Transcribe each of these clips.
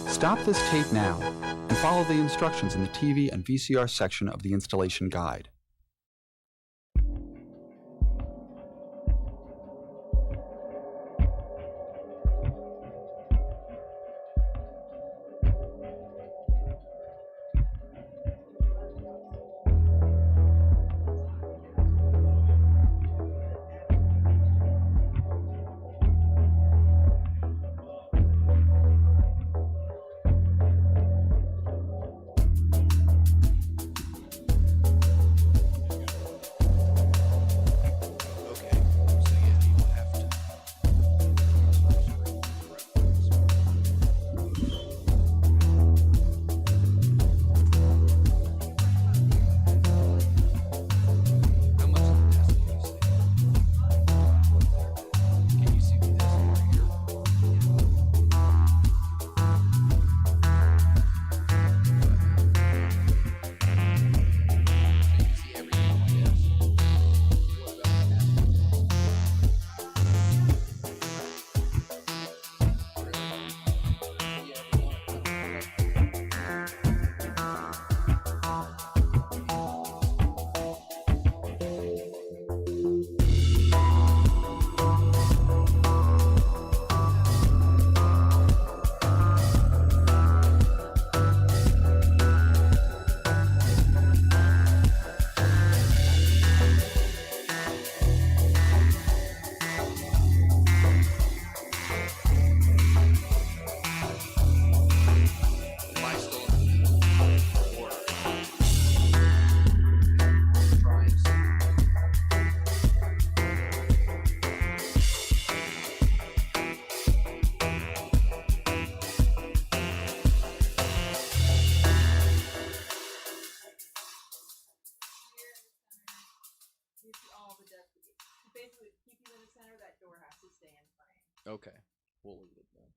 Stop this tape now and follow the instructions in the TV and VCR section of the installation guide. Basically, keep you in the center. That door has to stay in frame. Okay, we'll leave it then.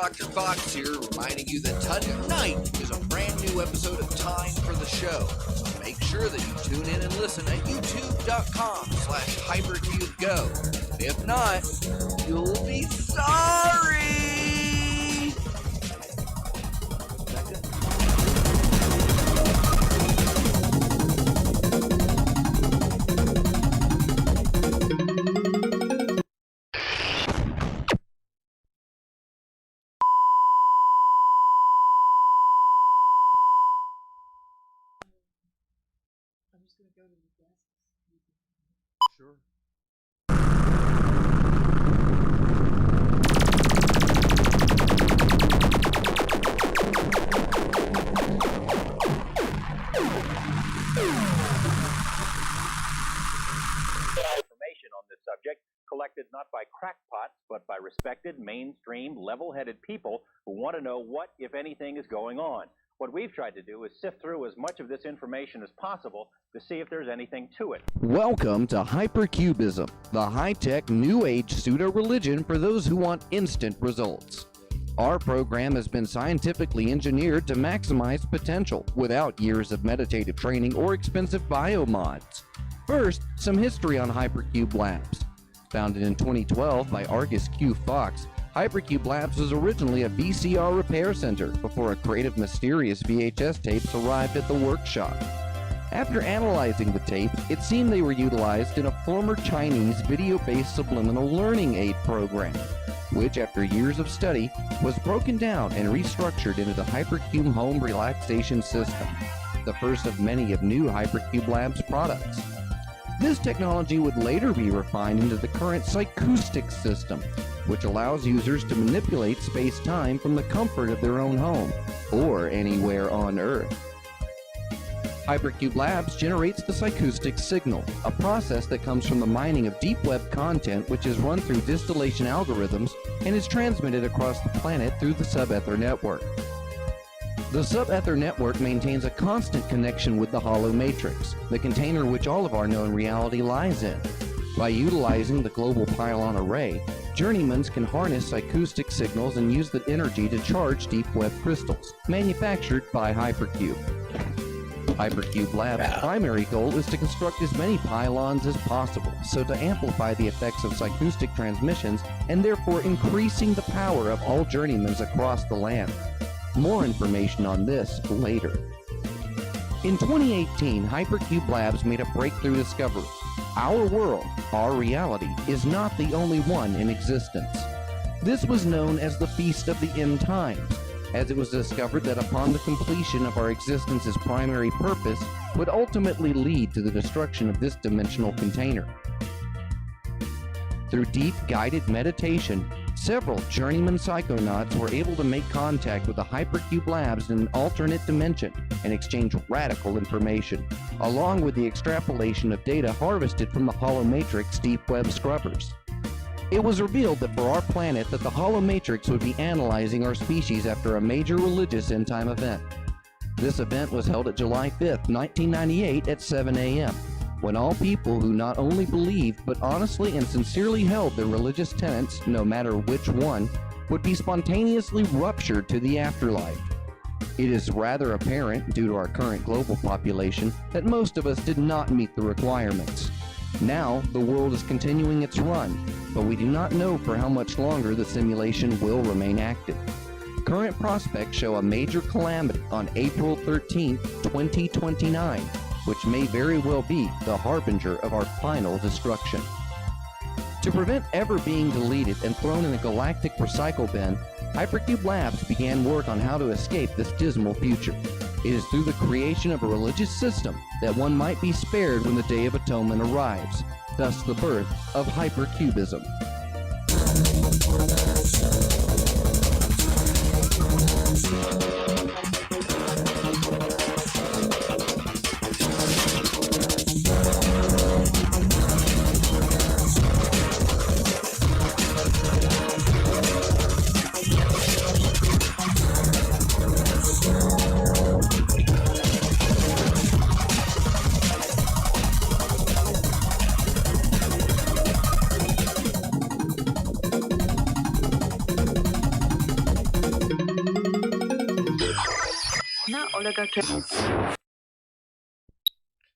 Dr. Fox here, reminding you that tonight is a brand new episode of Time for the Show. Make sure that you tune in and listen at youtube.com/HypercubeGo. If not, you'll be sorry! I'm just gonna go to the desk. Sure. Information on this subject collected not by crackpots, but by respected, mainstream, level-headed people who want to know what, if anything, is going on. What we've tried to do is sift through as much of this information as possible to see if there's anything to it. Welcome to Hypercubism, the high-tech, new-age pseudo-religion for those who want instant results. Our program has been scientifically engineered to maximize potential without years of meditative training or expensive biomods. First, some history on Hypercube Labs. Founded in 2012 by Argus Q. Fox, Hypercube Labs was originally a VCR repair center before a creative, mysterious VHS tapes arrived at the workshop. After analyzing the tapes, it seemed they were utilized in a former Chinese video-based subliminal learning aid program, which, after years of study, was broken down and restructured into the Hypercube Home Relaxation System, the first of many of new Hypercube Labs products. This technology would later be refined into the current Psychoustic system, which allows users to manipulate space-time from the comfort of their own home, or anywhere on Earth. Hypercube Labs generates the Psychoustic signal, a process that comes from the mining of deep web content which is run through distillation algorithms and is transmitted across the planet through the Subether network. The Subether network maintains a constant connection with the hollow matrix, the container which all of our known reality lies in. By utilizing the global pylon array, journeymans can harness Psychoustic signals and use the energy to charge deep web crystals, manufactured by Hypercube. Hypercube Lab's primary goal is to construct as many pylons as possible, so to amplify the effects of Psychoustic transmissions and therefore increasing the power of all journeymans across the land. More information on this later. In 2018, Hypercube Labs made a breakthrough discovery. Our world, our reality, is not the only one in existence. This was known as the Feast of the End Times, as it was discovered that upon the completion of our existence's primary purpose would ultimately lead to the destruction of this dimensional container. Through deep guided meditation, several journeyman psychonauts were able to make contact with the Hypercube Labs in an alternate dimension and exchange radical information, along with the extrapolation of data harvested from the Hollow Matrix deep web scrubbers. It was revealed that for our planet that the Hollow Matrix would be analyzing our species after a major religious end-time event. This event was held at July 5th, 1998 at 7 a.m., when all people who not only believed but honestly and sincerely held their religious tenets, no matter which one, would be spontaneously ruptured to the afterlife. It is rather apparent, due to our current global population, that most of us did not meet the requirements. Now, the world is continuing its run, but we do not know for how much longer the simulation will remain active. Current prospects show a major calamity on April 13, 2029, which may very well be the harbinger of our final destruction. To prevent ever being deleted and thrown in a galactic recycle bin, Hypercube Labs began work on how to escape this dismal future. It is through the creation of a religious system that one might be spared when the Day of Atonement arrives, thus the birth of Hypercubism.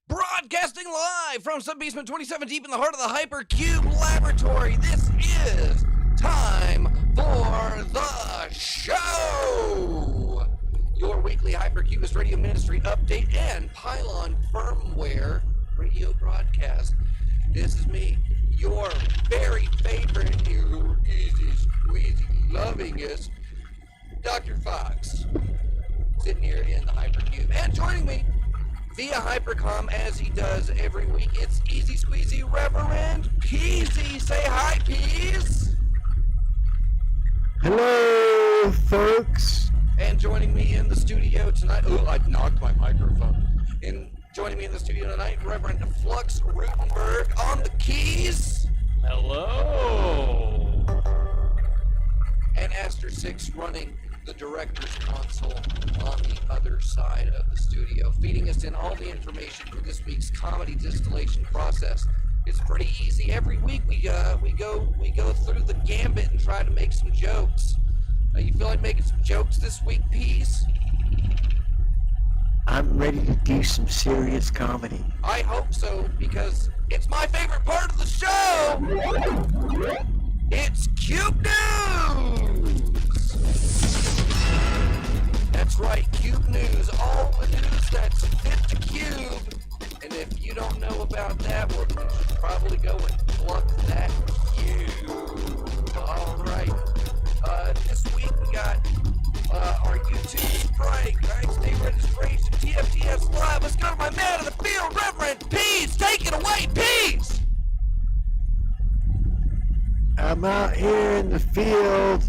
Broadcasting live from Sub-Basement 27 deep in the heart of the Hypercube Laboratory, this is time for the show! Your weekly Hypercubist Radio Ministry update and Pylon firmware radio broadcast. This is me, your very favorite, your easy, squeezy, lovingest, Dr. Fox, sitting here in the Hypercube. And joining me via Hypercom, as he does every week, it's Easy Squeezy Reverend Peasy. Say hi, Peas. Hello, folks. And joining me in the studio tonight, oh, I knocked my microphone. And joining me in the studio tonight, Reverend Flux Rutenberg on the keys. Hello. And Aster 6 running the director's console on the other side of the studio, feeding us in all the information for this week's comedy distillation process. It's pretty easy. Every week we go through the gambit and try to make some jokes. You feel like making some jokes this week, Peace? I'm ready to do some serious comedy. I hope so, because it's my favorite part of the show. It's Cube News. That's right, Cube News, all the news that's fit the cube. And if you don't know about that, well, you should probably go and pluck that cube. All right, this week we got our YouTube strike, United States registration, TFTS Live. Let's go to my man in the field, Reverend Pease. Take it away, Pease. I'm out here in the field.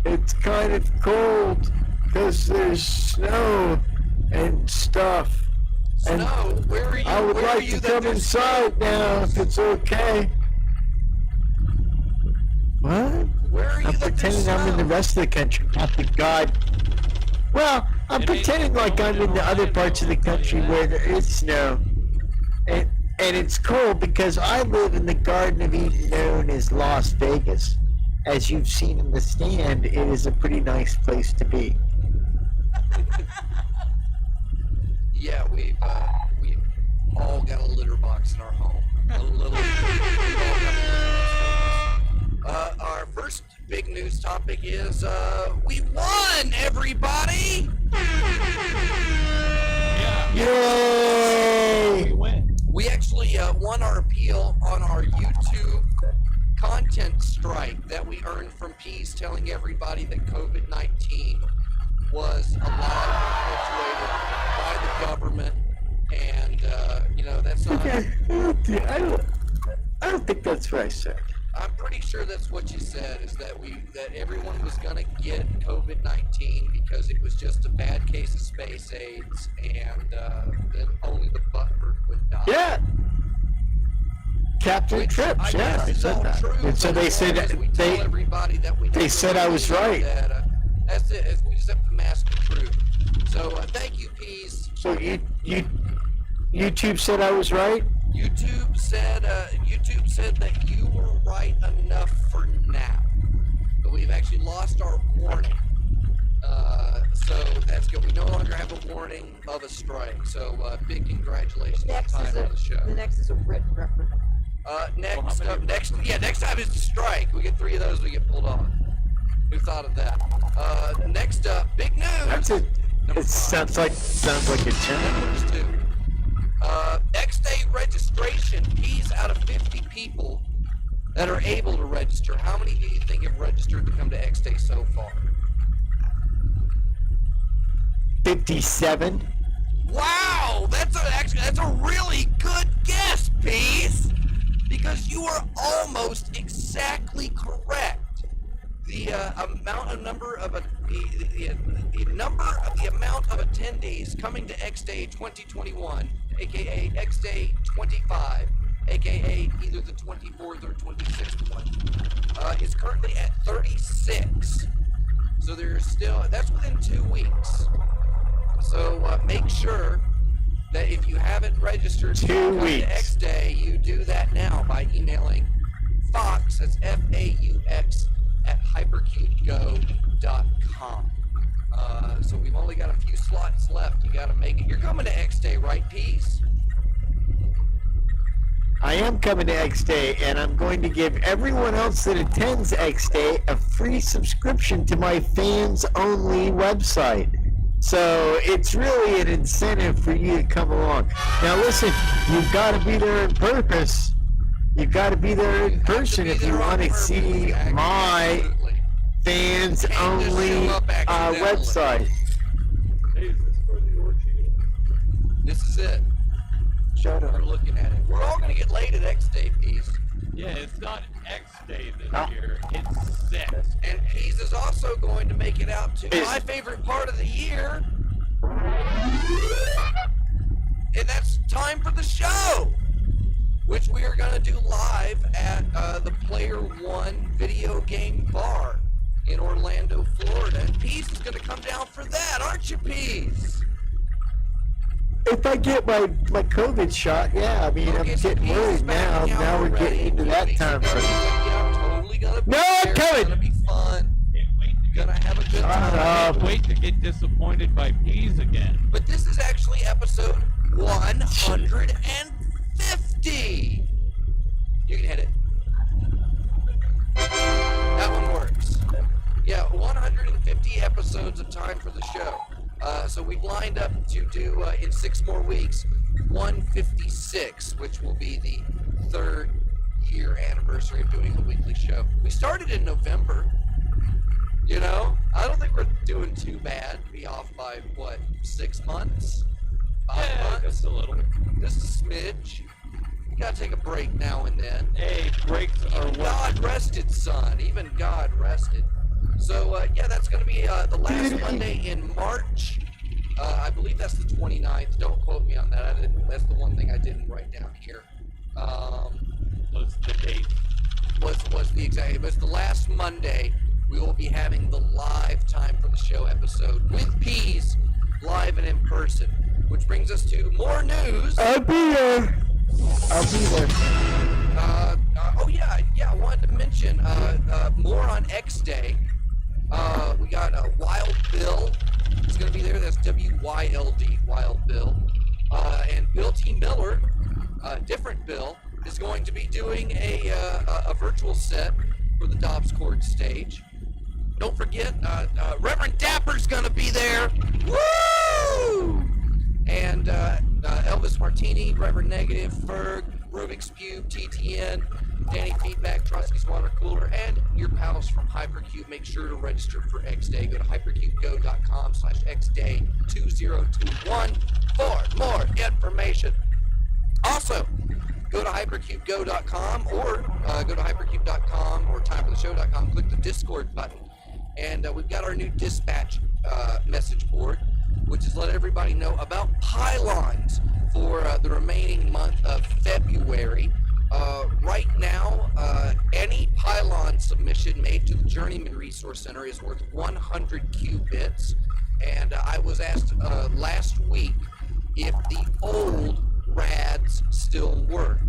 It's kind of cold because there's snow and stuff. And Snow? Where are you? I would Where are like you to that come there's inside now if it's okay. What? Where are you I'm that there's pretending I'm in the snow? rest of the country. Not the God. Well, I'm pretending like I'm in the other parts of the country where there is snow. And it's cold because I live in the Garden of Eden known as Las Vegas. As you've seen in the stand, it is a pretty nice place to be. Yeah, we've all got a litter box in our home. We've all got a litter box. Our first big news topic is we won, everybody! Yay! We win. We actually won our appeal on our YouTube content strike that we earned from Peace telling everybody that COVID-19 was alive and perpetuated by the government, and that's not. I don't think that's what I said. I'm pretty sure that's what you said, is that everyone was gonna get COVID-19 because it was just a bad case of space AIDS, and that only the butthurt would die. Yeah. Captain Which Trips, I yeah, guess I is said all that. true, And so but they as said long as we tell they everybody that we they never said I was believe right. that, that's it. We just have to mask the truth. So thank you, Peace. So YouTube said I was right? YouTube said that you were right enough for now. But we've actually lost our warning. So that's good. We no longer have a warning of a strike. So big congratulations on Next time is on the show. the next is a written referendum. Next time is the strike. We get 3 of those, we get pulled off. Who thought of that? Next up, big news. That's it. Number It 5. sounds like a term. Numbers 2. X-Day registration. He's out of 50 people that are able to register. How many do you think have registered to come to X-Day so far? 57. Wow, that's a really good guess, Peace, because you are almost exactly correct. The amount of attendees coming to X Day 2021, aka X Day 25, aka either the 24th or 26th one, is currently at 36. So that's within 2 weeks. So make sure that if you haven't registered to come to X Day, you do that now by emailing Fox, that's FAUX, at hypercubego.com. So we've only got a few slots left. You got to make it. You're coming to X Day, right, Peace? I am coming to X Day, and I'm going to give everyone else that attends X Day a free subscription to my fans-only website. So it's really an incentive for you to come along. Now listen, you've got to be there in purpose. You've got to be there in person if you want to see my fans-only website. This is it. Shut up. We're looking at it. We're all going to get laid at X Day, Peace. Yeah, it's not X Day this year. It's 6. And Peace is also going to make it out to my favorite part of the year. And that's time for the show, which we are going to do live at the Player One video game bar in Orlando, Florida. And Peace is going to come down for that, aren't you, Peace? If I get my COVID shot, yeah. I mean, Okay, I'm so getting Peace worried is back now. Now we're getting into that time frame. Yeah, I'm totally gonna be No, I'm there. coming. It's gonna be fun. Gonna have a good time. Can't wait to get disappointed by peas again. But this is actually episode 150. You can hit it. That one works. Yeah, 150 episodes of Time for the Show. So we've lined up to do, in 6 more weeks, 156, which will be the 3rd year anniversary of doing the weekly show. We started in November. You know, I don't think we're doing too bad to be off by, 6 months? 5 months? Just a little. Just a smidge. You gotta take a break now and then. Hey, breaks are Even what? God rested, son. Even God rested. So, yeah, that's gonna be the last Monday in March. I believe that's the 29th. Don't quote me on that. That's the one thing I didn't write down here. What's the date? Was the exact, but it's the last Monday. We will be having the live Time for the Show episode with Peas, live and in person. Which brings us to more news. I'll be there. I'll be there. I wanted to mention more on X Day. We got Wild Bill. He's going to be there. That's WYLD, Wild Bill. And Bill T. Miller, different Bill, is going to be doing a virtual set for the Dobbs Court stage. Don't forget, Reverend Dapper's going to be there. Woo! And Elvis Martini, Reverend Negative, Ferg, Rubik's Cube, TTN, Danny Feedback, Trotsky's Water Cooler, and your pals from Hypercube. Make sure to register for X Day. Go to hypercubego.com/xday2021 for more information. Also, go to hypercubego.com or go to hypercube.com or timefortheshow.com. Click the Discord button. And we've got our new dispatch message board, which is let everybody know about pylons for the remaining month of February. Right now, any pylon submission made to the Journeyman Resource Center is worth 100 qubits. And I was asked last week if the old rads still work.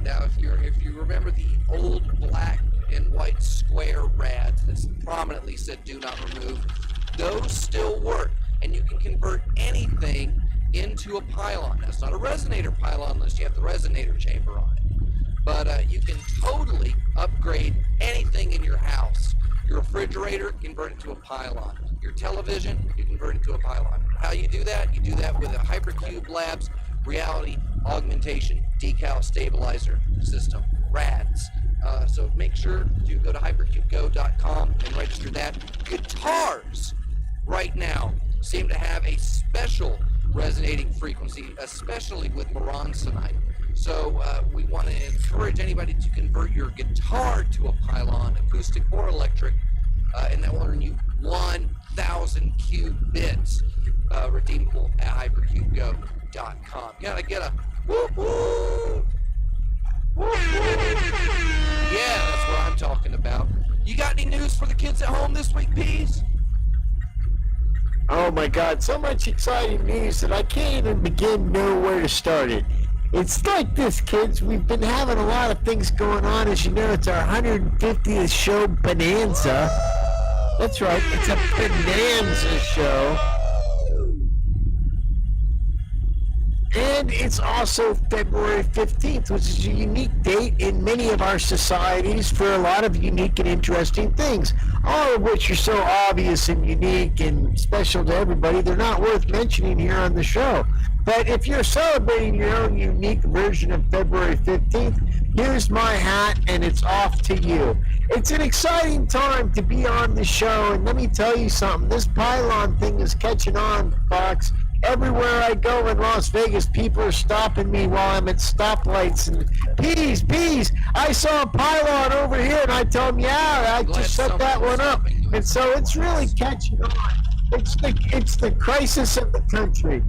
Now, if you remember the old black and white square rads that prominently said "do not remove," those still work, and you can convert anything into a pylon. Now, it's not a resonator pylon unless you have the resonator chamber on it, but you can totally upgrade anything in your house. Your refrigerator, convert it to a pylon. Your television, you convert it to a pylon. How you do that? You do that with a Hypercube Labs reality augmentation decal stabilizer system, RADS. So make sure to go to hypercubego.com and register that. Guitars right now seem to have a special resonating frequency, especially with Moronsonite. So we want to encourage anybody to convert your guitar to a pylon, acoustic or electric, and that will earn you 1,000 qubits, redeemable at hypercubego.com. You gotta get a whoop whoop. Yeah, that's what I'm talking about. You got any news for the kids at home this week, Peas? Oh my God, so much exciting news that I can't even begin to know where to start it. It's like this, kids. We've been having a lot of things going on. As you know, it's our 150th show bonanza. That's right. It's a bonanza show. And it's also February 15th, which is a unique date in many of our societies for a lot of unique and interesting things, all of which are so obvious and unique and special to everybody, they're not worth mentioning here on the show. But if you're celebrating your own unique version of February 15th, here's my hat, and it's off to you. It's an exciting time to be on the show, and let me tell you something. This pylon thing is catching on, Fox. Everywhere I go in Las Vegas, people are stopping me while I'm at stoplights and, Peas, I saw a pylon over here, and I tell them, yeah, I just set that one up. And so it's really catching on. It's the crisis of the country.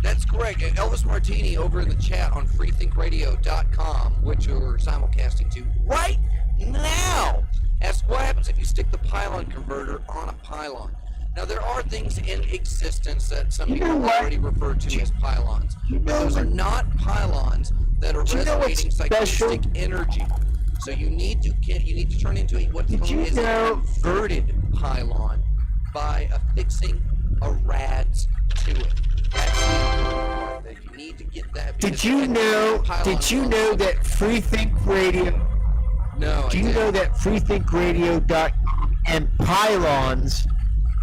That's correct. And Elvis Martini over in the chat on freethinkradio.com, which you're simulcasting to right now, asks what happens if you stick the pylon converter on a pylon. Now, there are things in existence that some people already refer to as pylons, but those are not pylons that are resonating psychotic energy. So you need to turn into what's known as a converted pylon by affixing a RADS to it. That's the that you need to get that. Did you know that Freethink Radio? No. Do you know that freethinkradio.com and pylons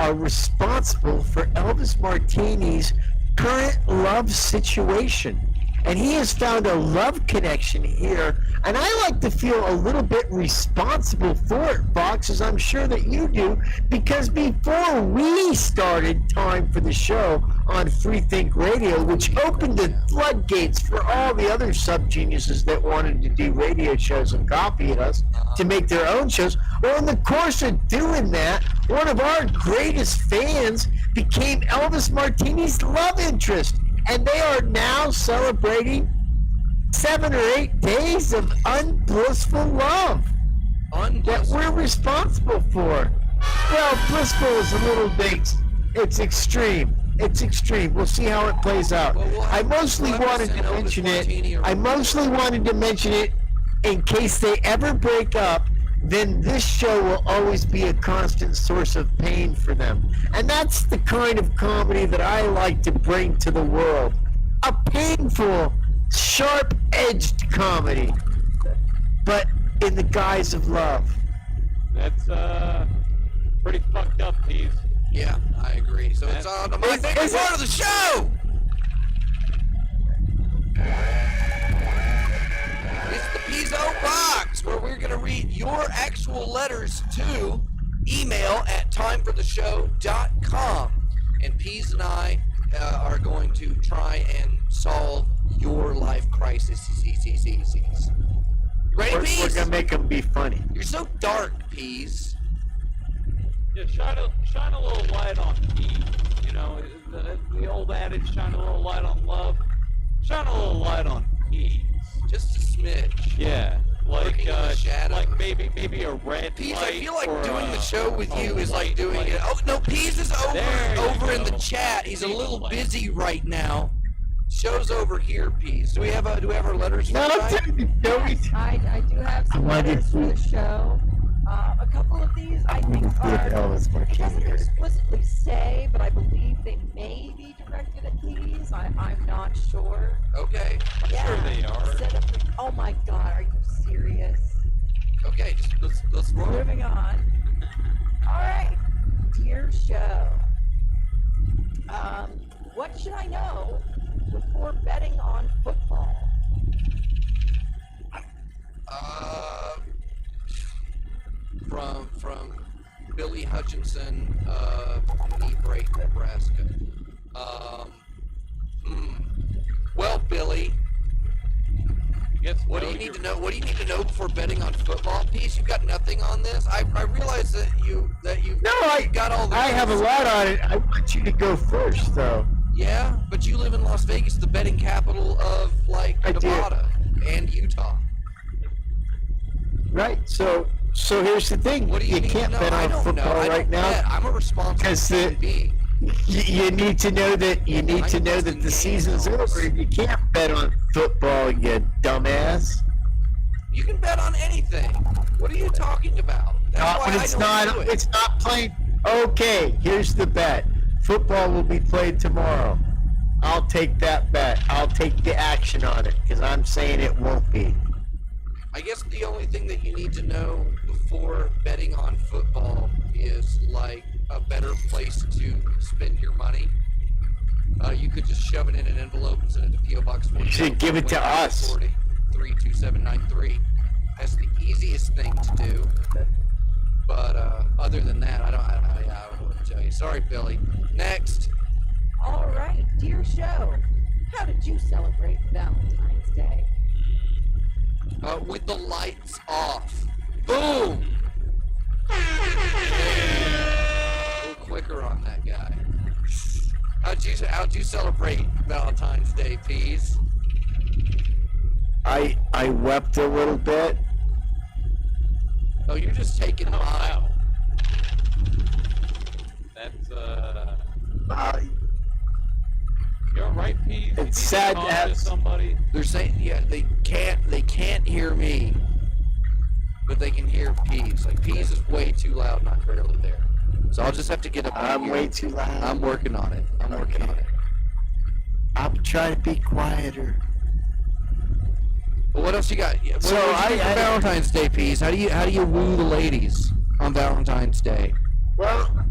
are responsible for Elvis Martini's current love situation? And he has found a love connection here, and I like to feel a little bit responsible for it, Fox, as I'm sure that you do, because before we started Time for the Show on Freethink Radio, which opened the floodgates for all the other sub-geniuses that wanted to do radio shows and copy us to make their own shows, well, in the course of doing that, one of our greatest fans became Elvis Martini's love interest. And they are now celebrating 7 or 8 days of unblissful love that we're responsible for. Well, blissful is a little bit, it's extreme. It's extreme. We'll see how it plays out. I mostly wanted to mention it in case they ever break up. Then this show will always be a constant source of pain for them. And that's the kind of comedy that I like to bring to the world. A painful, sharp-edged comedy, but in the guise of love. That's pretty fucked up, Peas. Yeah, I agree. So it's on to my favorite part of the show! It's the Pizzo Box, where we're going to read your actual letters to email at timefortheshow.com. And Peas and I are going to try and solve your life crisis. Ready, Peas? We're going to make them be funny. You're so dark, Peas. Yeah, shine a little light on peace. You know, the old adage, shine a little light on love. Shine a little light on peace. Just a smidge. Yeah, like maybe a red Peas, light. I feel like or doing the show with you is like doing light. it. Oh no, Peas is over in the go. chat. He's a little busy right now. Show's over here, Peas. Do we have our letters? No, Yes, I do have some letters for the show. A couple of these I think are, it doesn't explicitly say, but I believe they may be directed at these. I'm not sure. Okay. Yeah, Sure they are. set up oh my god, are you serious? Okay, just let's roll. Moving on. Alright. Dear show. What should I know before betting on football? From Billy Hutchinson, knee break, Nebraska. Well, Billy, what do you need to know? What do you need to know before betting on football? Peace, you got nothing on this. I realize that you got all the. I have a lot on it. I want you to go first, though. Yeah, but you live in Las Vegas, the betting capital of Nevada and Utah. Right. So here's the thing. What do you can't bet on football right now. I'm a responsible human being. You need to know that the season's over. You can't bet on football, you dumbass. You can bet on anything. What are you talking about? That's why But I it's don't not. do it. It's not played. Okay, here's the bet. Football will be played tomorrow. I'll take that bet. I'll take the action on it because I'm saying it won't be. I guess the only thing that you need to know before betting on football is like a better place to spend your money. You could just shove it in an envelope and send it to P.O. Box 40. You should give it to us. 32793. That's the easiest thing to do. But other than that, I don't know what to tell you. Sorry, Billy. Next. All right, dear show, how did you celebrate Valentine's Day? With the lights off. Boom! A little quicker on that guy. How'd you celebrate Valentine's Day, Peas? I wept a little bit. Oh, you're just taking mine. Wow. That's you're right, Pete. It's sad to have somebody. They're saying, yeah, they can't hear me, but they can hear Peas. Like, Peas is way too loud and I'm barely there. So I'll just have to get up. I'm way too loud. I'm working on it. Working on it. I'm trying to be quieter. Well, what else you got? Yeah, So what do you do for Valentine's Day, Peas? How do you woo the ladies on Valentine's Day? Well,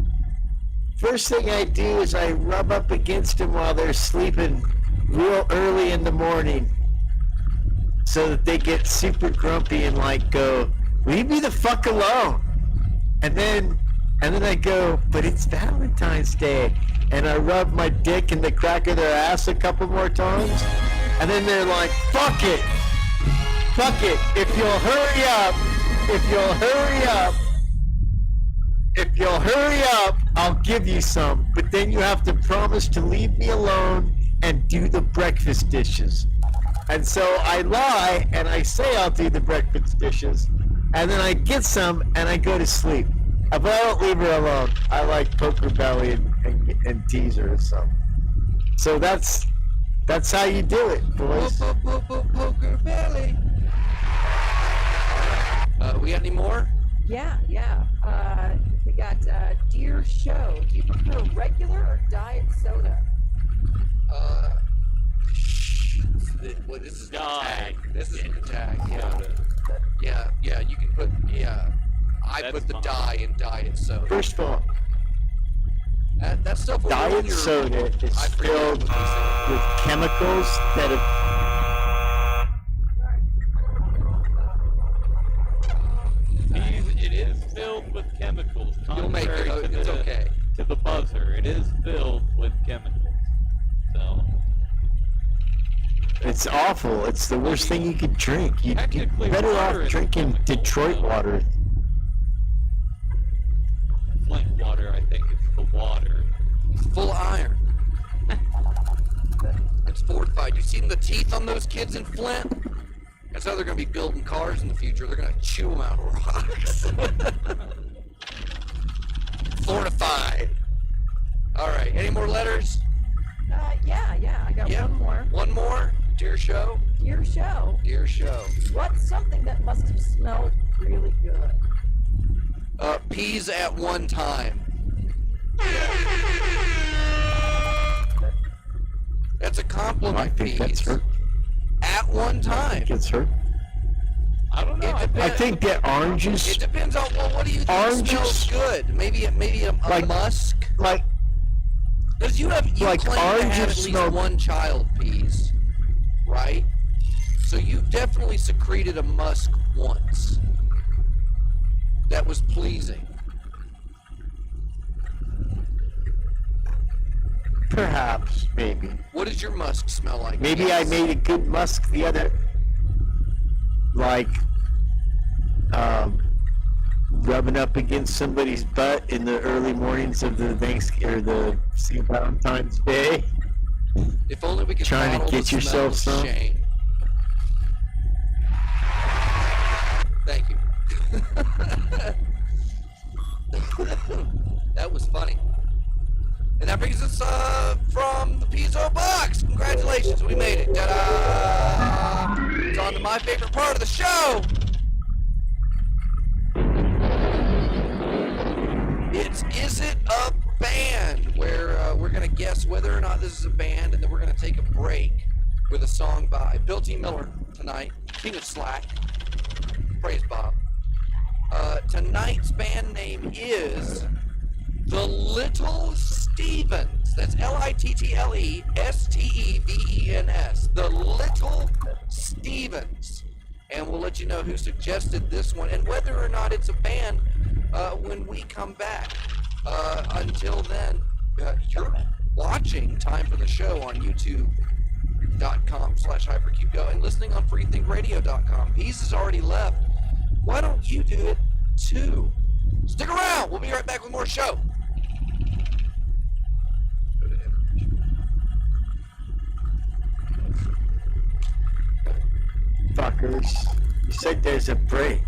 first thing I do is I rub up against them while they're sleeping real early in the morning so that they get super grumpy and like go, leave me the fuck alone. And then I go, but it's Valentine's Day. And I rub my dick in the crack of their ass a couple more times. And then they're like, fuck it. Fuck it. If you'll hurry up, I'll give you some. But then you have to promise to leave me alone and do the breakfast dishes. And so I lie and I say I'll do the breakfast dishes. And then I get some and I go to sleep. But I don't leave her alone. I like Poker Belly and tease her or something. So that's how you do it, boys. Poker Belly. We got any more? Yeah. We got dear show. Do you prefer regular or diet soda? Well, this is the Diet. tag. This is the tag. Yeah. You can put I That's put the fine. dye in diet soda. First of all, That stuff. will ruin diet your- soda is I forget filled what they say. with chemicals that have... It is filled with chemicals. You'll make it. Contrary to It's the- okay. To the buzzer, it is filled with chemicals. So It's awful. It's the worst thing you could drink. You're Technically, better water off is drinking chemical, Detroit so- water. Flint water, I think it's the water. It's full of iron. It's fortified. You seen the teeth on those kids in Flint? That's how they're going to be building cars in the future. They're going to chew them out of rocks. Fortified. All right. Any more letters? Yeah. I got one more. One more? Dear show? Dear show, Dear show. what's something that must have smelled really good? Peas at one time. That's a compliment, I think that's Peas. her. At one I time. think it's her. I don't know. It I depends. I think that It oranges, depends on, well, what do you think Oranges- smells good? Maybe a Like- musk? like, Because you like claim to have oranges at least smell- one child, Peas, right? So you've definitely secreted a musk once. That was pleasing. perhaps, maybe. What does your musk smell like? Maybe I Peas? made a good musk the other, like, rubbing up against somebody's butt in the early mornings of the St. Valentine's Day. If only we could Trying to bottle get the yourself smell of some? shame. Thank you. That was funny. And that brings us from the Pizzo box. Congratulations, we made it. Ta-da! It's on to my favorite part of the show. It's Is It a Band, where we're going to guess whether or not this is a band, and then we're going to take a break with a song by Bill T. Miller tonight, King of Slack. Praise Bob. Tonight's band name is The Little Stevens. That's LITTLESTEVENS. The Little Stevens. And we'll let you know who suggested this one and whether or not it's a band when we come back. Until then, you're watching Time for the Show on YouTube.com/HyperCubeGo and listening on FreeThinkRadio.com. Peace has already left. Why don't you do it too? Stick around. We'll be right back with more show. Fuckers. You said there's a break.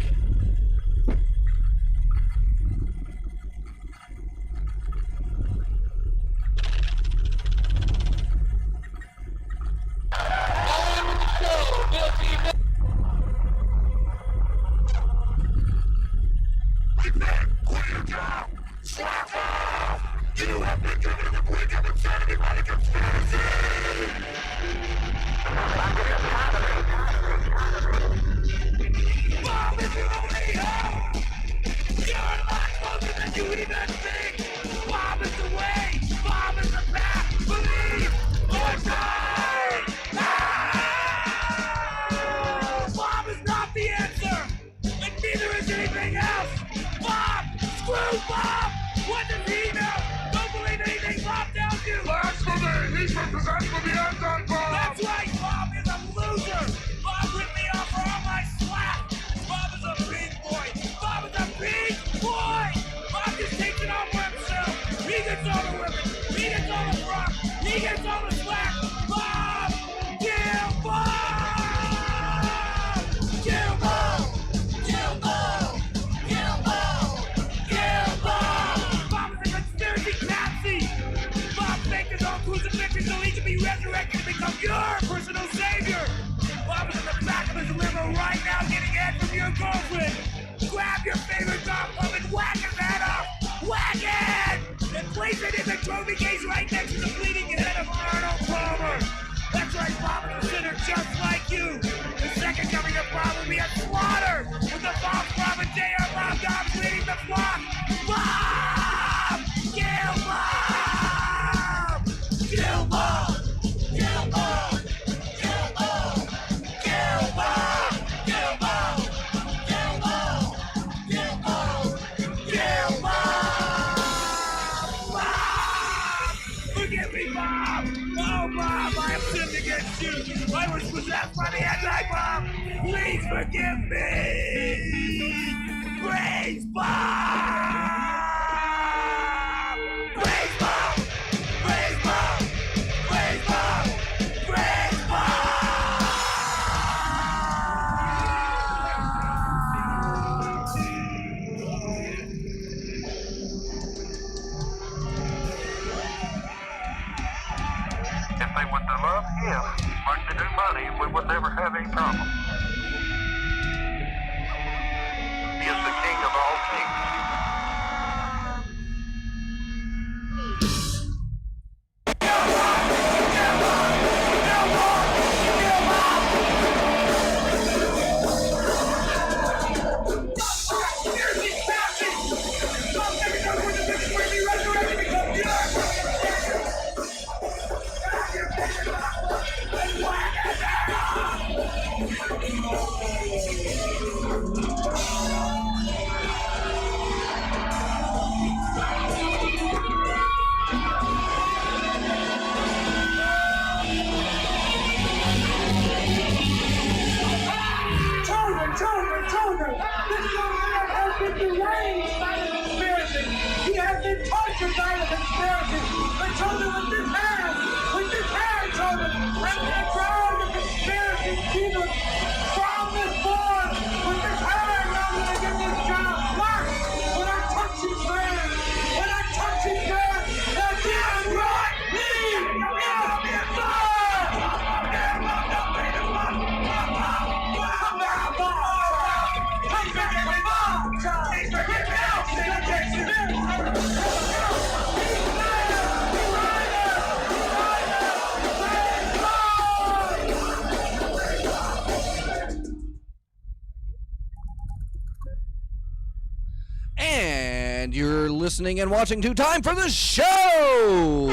And you're listening and watching to Time for the Show!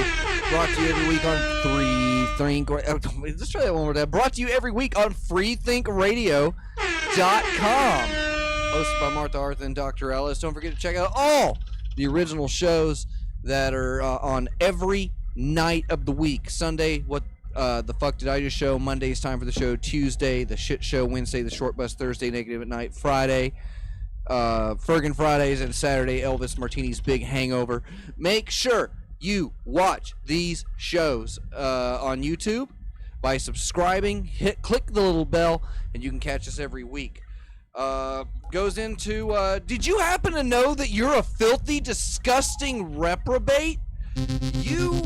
Brought to you every week on let's try that one more time. Brought to you every week on freethinkradio.com. Hosted by Martha Arthur and Dr. Ellis. Don't forget to check out all the original shows that are on every night of the week. Sunday, what the fuck did I just show? Monday's Time for the Show. Tuesday, the shit show. Wednesday, the short bus. Thursday, Negative at Night. Friday, Fergan Fridays, and Saturday, Elvis Martini's Big Hangover. Make sure you watch these shows on YouTube by subscribing. Click the little bell, and you can catch us every week. Goes into, did you happen to know that you're a filthy, disgusting reprobate? You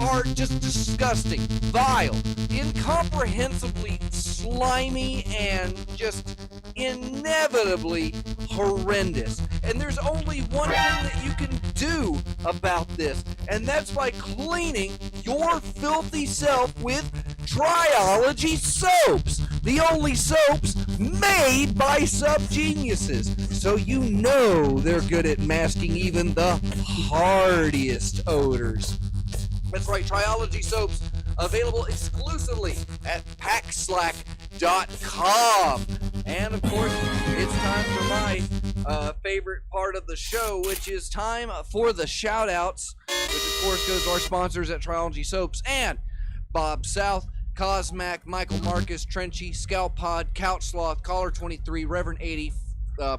are just disgusting, vile, incomprehensibly slimy, and just inevitably horrendous. And there's only one thing that you can do about this, and that's by cleaning your filthy self with Triology soaps, the only soaps made by sub-geniuses. So you know they're good at masking even the hardiest odors. That's right, Triology soaps, available exclusively at packslack.com. And of course, it's time for my favorite part of the show, which is time for the shout-outs, which of course goes to our sponsors at Triology Soaps and Bob South, Cosmac, Michael Marcus, Trenchy, Scalp Pod, Couch Sloth, Caller 23, Reverend 80,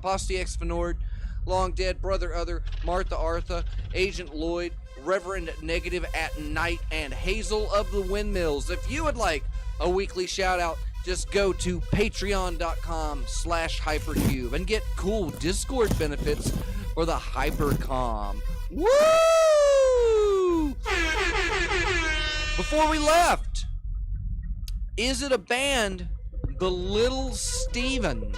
Posty X Fenord, Long Dead, Brother Other, Martha Artha, Agent Lloyd, Reverend Negative at Night, and Hazel of the Windmills. If you would like a weekly shout out, just go to patreon.com/hypercube and get cool Discord benefits for the Hypercom. Woo! Before we left, is it a band, the Little Stevens?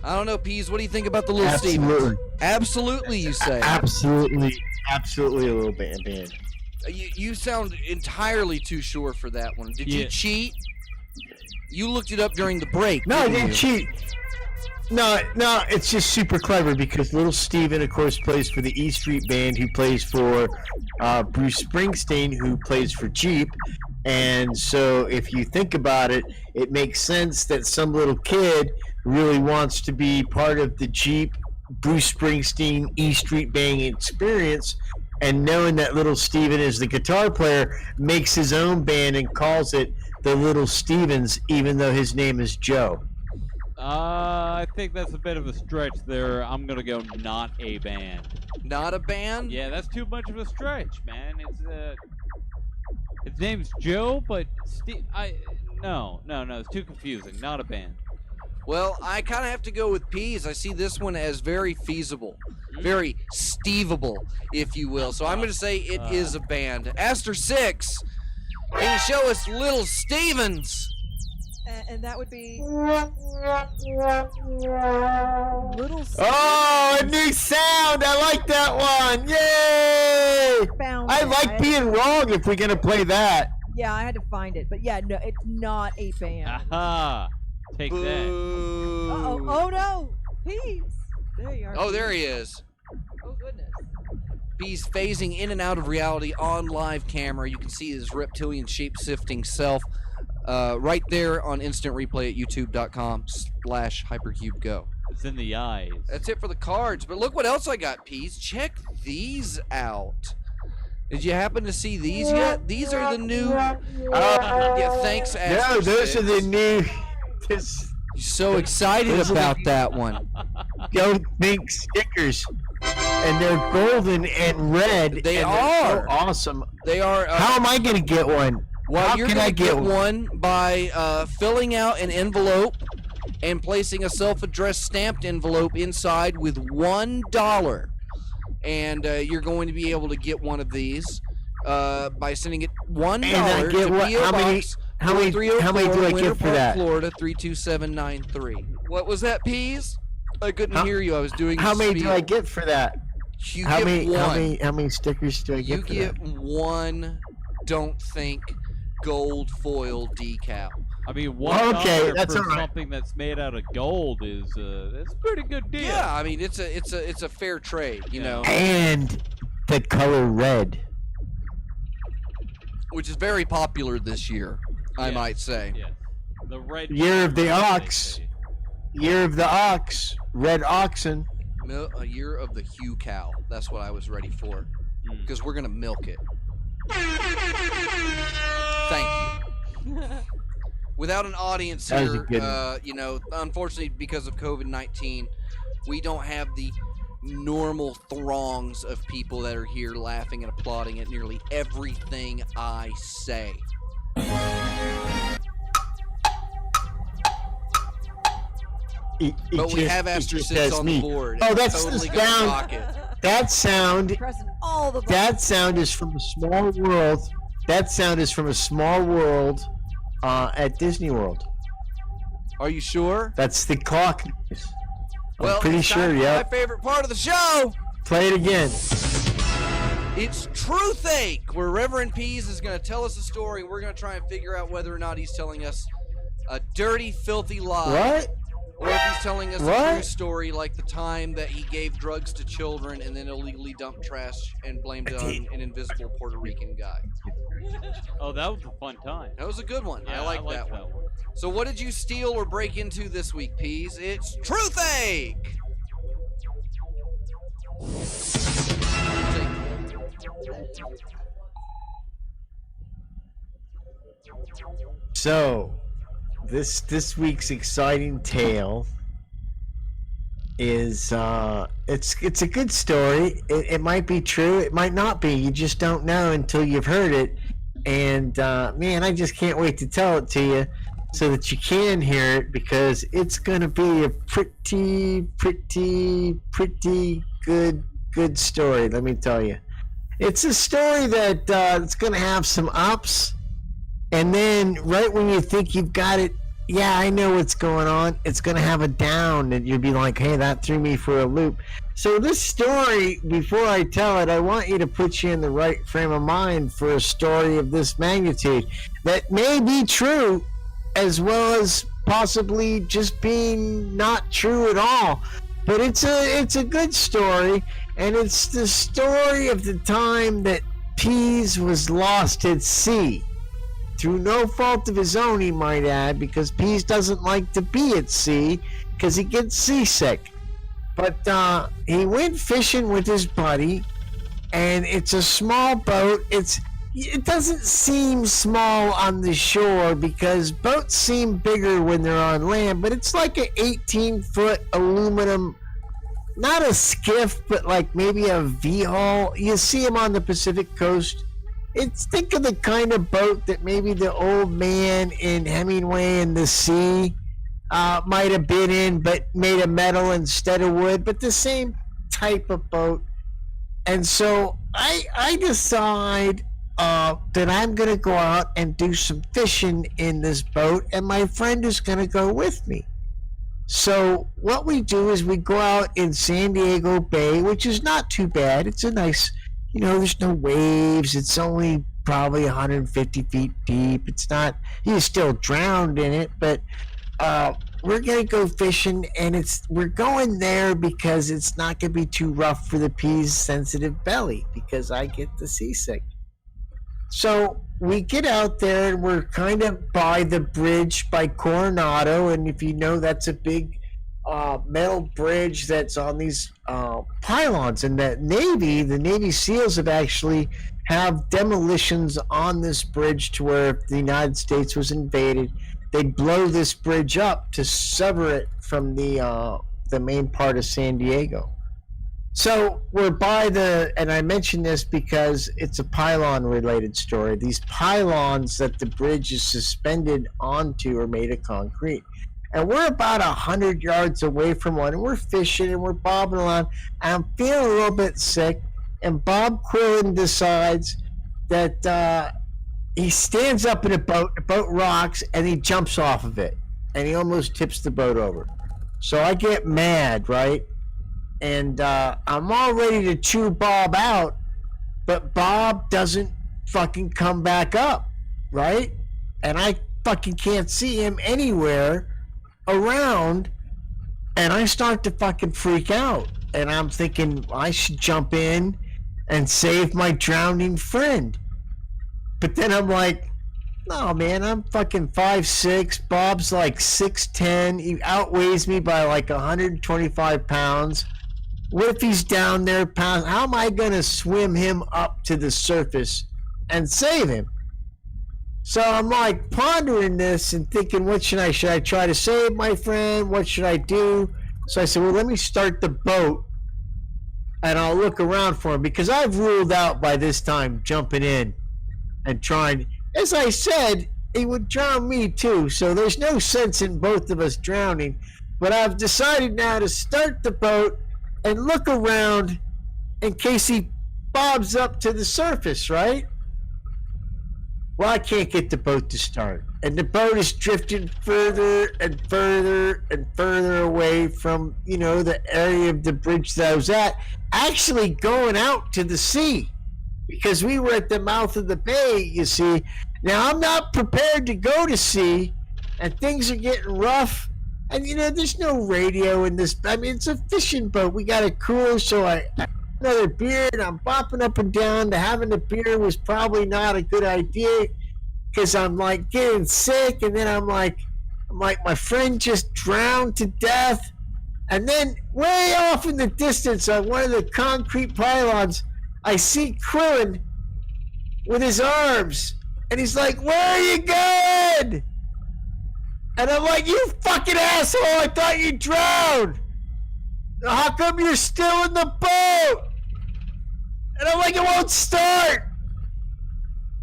I don't know, Pease. What do you think about the Little Stevens? Absolutely, you say. Absolutely a little band. You sound entirely too sure for that one. Did you cheat? You looked it up during the break. No, I didn't cheat. No, it's just super clever because Little Steven, of course, plays for the E Street Band, who plays for Bruce Springsteen, who plays for Jeep. And so if you think about it, it makes sense that some little kid really wants to be part of the Jeep, Bruce Springsteen, E Street Band experience. And knowing that Little Steven is the guitar player, makes his own band and calls it the Little Stevens, even though his name is Joe. I think that's a bit of a stretch there. I'm going to go not a band. Not a band? Yeah, that's too much of a stretch, man. His name's Joe, but no, it's too confusing. Not a band. Well, I kind of have to go with Peas. I see this one as very feasible, very Steveable, if you will. So I'm going to say it is a band. Aster 6, can you show us Little Stevens? And that would be Little Stevens. Oh, a new sound! I like that one! Yay! I like being wrong if we're gonna play that. Yeah, I had to find it, but yeah, no, it's not a band. Aha! Take Boo. that. Oh no! Peace! There you are. Oh, there he is. Oh goodness. He's phasing in and out of reality on live camera. You can see his reptilian shape-shifting self right there on instant replay at youtube.com/hypercubego. It's in the eyes. That's it for the cards. But look what else I got, Peas. Check these out. Did you happen to see these yet? These are the new... yeah, thanks, Aster. No, those are the new... You're so excited about that one. Don't think stickers. And they're golden and red. They and are. so awesome. They are... How am I going to get one? Well, How you're can going I to get one? one by filling out an envelope and placing a self-addressed stamped envelope inside with $1. And you're going to be able to get one of these by sending it $1 to P.O. Box how many do I get for that? Florida 32793. What was that, Peas? I couldn't hear you. I was doing. How many do I get for that? You how get many? one. How many stickers do I get? You get one. Don't think gold foil decal. I mean, $1 Okay, that's for all right. something that's made out of gold is that's a pretty good deal. Yeah, I mean it's a fair trade, you know, And the color red. which is very popular this year, I Yes, might say. Yes. The red Year of the they ox. say. Year of the ox. Red oxen. A year of the Hugh cow. That's what I was ready for, because we're gonna milk it. Thank you. Without an audience That was a here, good one. you know, unfortunately because of COVID-19, we don't have the normal throngs of people that are here laughing and applauding at nearly everything I say. But we have Asterisks on the board. Oh, and that's totally the gonna sound. rock it. That sound. Pressing all the buttons. That sound is from a small world. That sound is from a small world at Disney World. Are you sure? That's the clock noise. Well, I'm pretty it's time sure, for yeah. my favorite part of the show. Play it again. It's Truthache, where Reverend Pease is going to tell us a story, and we're going to try and figure out whether or not he's telling us a dirty, filthy lie. What? Or if he's telling us a What? true story, like the time that he gave drugs to children and then illegally dumped trash and blamed it on an invisible Puerto Rican guy. Oh, that was a fun time. That was a good one. Yeah, I like that one. So what did you steal or break into this week, Pease? It's Truthache! So, this week's exciting tale is it's a good story. It might be true, it might not be. You just don't know until you've heard it. And man, I just can't wait to tell it to you so that you can hear it, because it's gonna be a pretty good story. Let me tell you, it's a story that it's gonna have some ups. And then, right when you think you've got it, yeah, I know what's going on, it's going to have a down, and you'll be like, hey, that threw me for a loop. So this story, before I tell it, I want you to put you in the right frame of mind for a story of this magnitude that may be true, as well as possibly just being not true at all. But it's a good story, and it's the story of the time that Pease was lost at sea. Through no fault of his own, he might add, because Pease doesn't like to be at sea because he gets seasick. But he went fishing with his buddy, and it's a small boat. It doesn't seem small on the shore because boats seem bigger when they're on land, but it's like an 18-foot aluminum, not a skiff, but like maybe a V-hull. You see them on the Pacific coast. Think of the kind of boat that maybe the old man in Hemingway and the Sea might have been in, but made of metal instead of wood, but the same type of boat. And so I decide that I'm going to go out and do some fishing in this boat, and my friend is going to go with me. So what we do is we go out in San Diego Bay, which is not too bad. It's a nice... You know, there's no waves. It's only probably 150 feet deep. It's not, you're still drowned in it, but we're going to go fishing, and we're going there because it's not going to be too rough for the Pease' sensitive belly, because I get the seasick. So we get out there, and we're kind of by the bridge by Coronado, and if you know, that's a big metal bridge that's on these pylons, and the Navy SEALs have demolitions on this bridge to where if the United States was invaded, they'd blow this bridge up to sever it from the main part of San Diego. So we're by and I mention this because it's a pylon related story. These pylons that the bridge is suspended onto are made of concrete. And we're about 100 yards away from one, and we're fishing, and we're bobbing along, and I'm feeling a little bit sick, and Bob Quillen decides that he stands up in the boat rocks, and he jumps off of it, and he almost tips the boat over. So I get mad, right? And I'm all ready to chew Bob out, but Bob doesn't fucking come back up. right? And I fucking can't see him anywhere around, and I start to fucking freak out. And I'm thinking I should jump in and save my drowning friend. But then I'm like, no, man, I'm fucking 5'6". Bob's like 6'10". He outweighs me by like 125 pounds. What if he's down there? How am I going to swim him up to the surface and save him? So I'm like pondering this and thinking, what should I try to save my friend? What should I do? So I said, well, let me start the boat and I'll look around for him, because I've ruled out by this time jumping in and trying. As I said, he would drown me too, so there's no sense in both of us drowning. But I've decided now to start the boat and look around in case he bobs up to the surface, right? Well, I can't get the boat to start. And the boat is drifting further and further and further away from, the area of the bridge that I was at, actually going out to the sea. Because we were at the mouth of the bay, you see. Now, I'm not prepared to go to sea, and things are getting rough. And, there's no radio in this. I mean, it's a fishing boat. We got a cooler, so I another beer, and I'm bopping up and down. Having a beer was probably not a good idea, because I'm, like, getting sick, and then I'm like, my friend just drowned to death. And then, way off in the distance on one of the concrete pylons, I see Krillin with his arms, and he's like, where are you going? And I'm like, you fucking asshole, I thought you drowned. How come you're still in the boat? And I'm like, it won't start.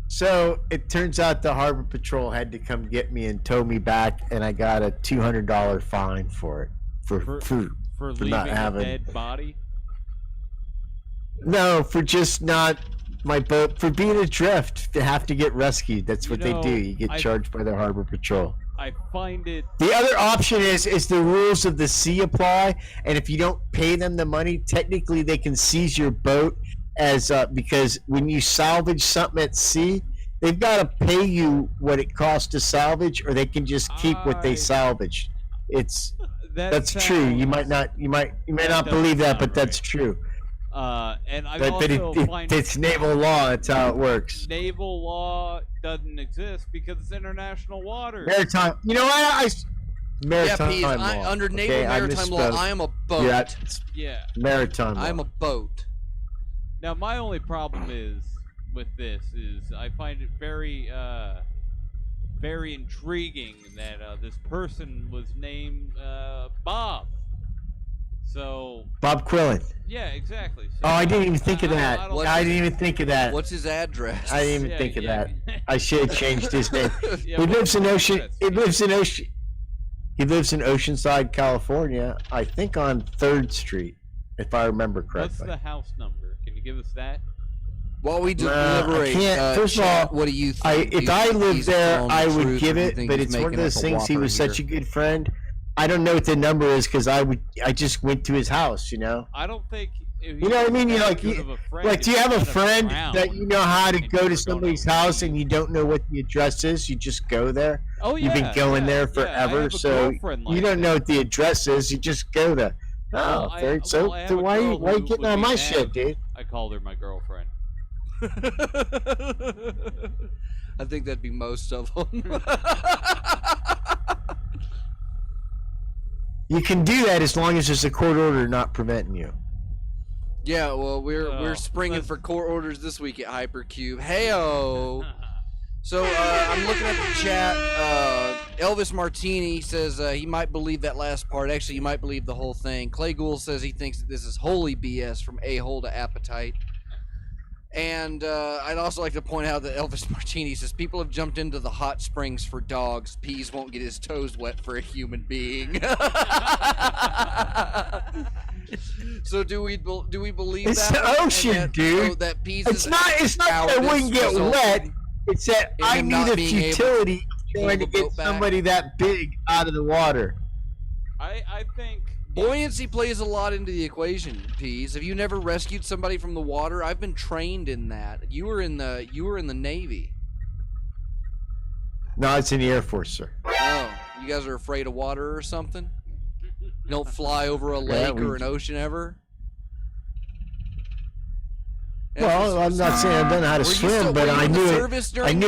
So it turns out the Harbor Patrol had to come get me and tow me back, and I got a $200 fine for it. For leaving not having a dead body? No, for just not my boat, for being adrift, to have to get rescued. That's what they do. You get charged by the Harbor Patrol. I find it... The other option is the rules of the sea apply, and if you don't pay them the money, technically they can seize your boat as because when you salvage something at sea, they've got to pay you what it costs to salvage, or they can just keep what they salvaged. That's true. You might not believe that, but that's true. And I it's naval law. That's how it works. Naval law doesn't exist because it's international waters. Maritime. You know what? Maritime law. Under naval maritime law, I am a boat. Yeah. Maritime law. I am a boat. Now, my only problem with this is I find it very, very intriguing that this person was named Bob. So Bob Quillen. Yeah, exactly. So, I didn't even think of that. I didn't even think of that. What's his address? I didn't even think of that. I should have changed his name. He lives in Oceanside, California. I think on 3rd Street, if I remember correctly. What's the house number? Can you give us that? While we deliberate, I can't. First of all, what do you think? If I lived there, I would give it. But it's one of those things. He was such a good friend. I don't know what the number is because I just went to his house, I don't think. You know what I mean? You're like, do you have a friend that you know how to go to somebody's house and you don't know what the address is? You just go there. Oh yeah. You've been going there forever, so you don't know what the address is. You just go there. Oh, so why are you getting on my shit, dude? I called her my girlfriend. I think that'd be most of them. You can do that as long as there's a court order not preventing you. Yeah, well, we're springing for court orders this week at Hypercube. Heyo. So I'm looking at the chat. Elvis Martini says he might believe that last part. Actually, he might believe the whole thing. Clay Gould says he thinks that this is holy BS from a-hole to appetite. And I'd also like to point out that Elvis Martini says people have jumped into the hot springs for dogs. Peas won't get his toes wet for a human being. So do we believe it's that? It's the ocean, dude. That Peas it's not that it wouldn't get wet. It's that I need a futility trying to get somebody that big out of the water. I think buoyancy plays a lot into the equation, Peas. Have you never rescued somebody from the water? I've been trained in that. You were in the Navy. No, it's in the Air Force, sir. Oh, you guys are afraid of water or something? You don't fly over a lake or an ocean ever? Well, I'm not saying I don't know how to swim, but I knew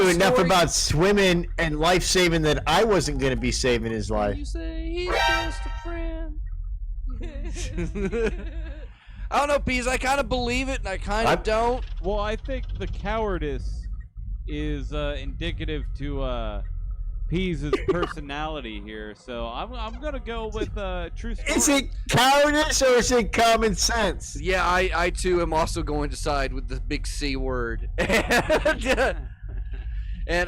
enough about swimming and life saving that I wasn't going to be saving his life. You say he's just a friend. I don't know, Peas. I kind of believe it, and I kind of don't. Well, I think the cowardice is indicative to Peas' personality here, so I'm gonna go with true story. Is it cowardice or is it common sense? Yeah, I too am also going to side with the big C word, and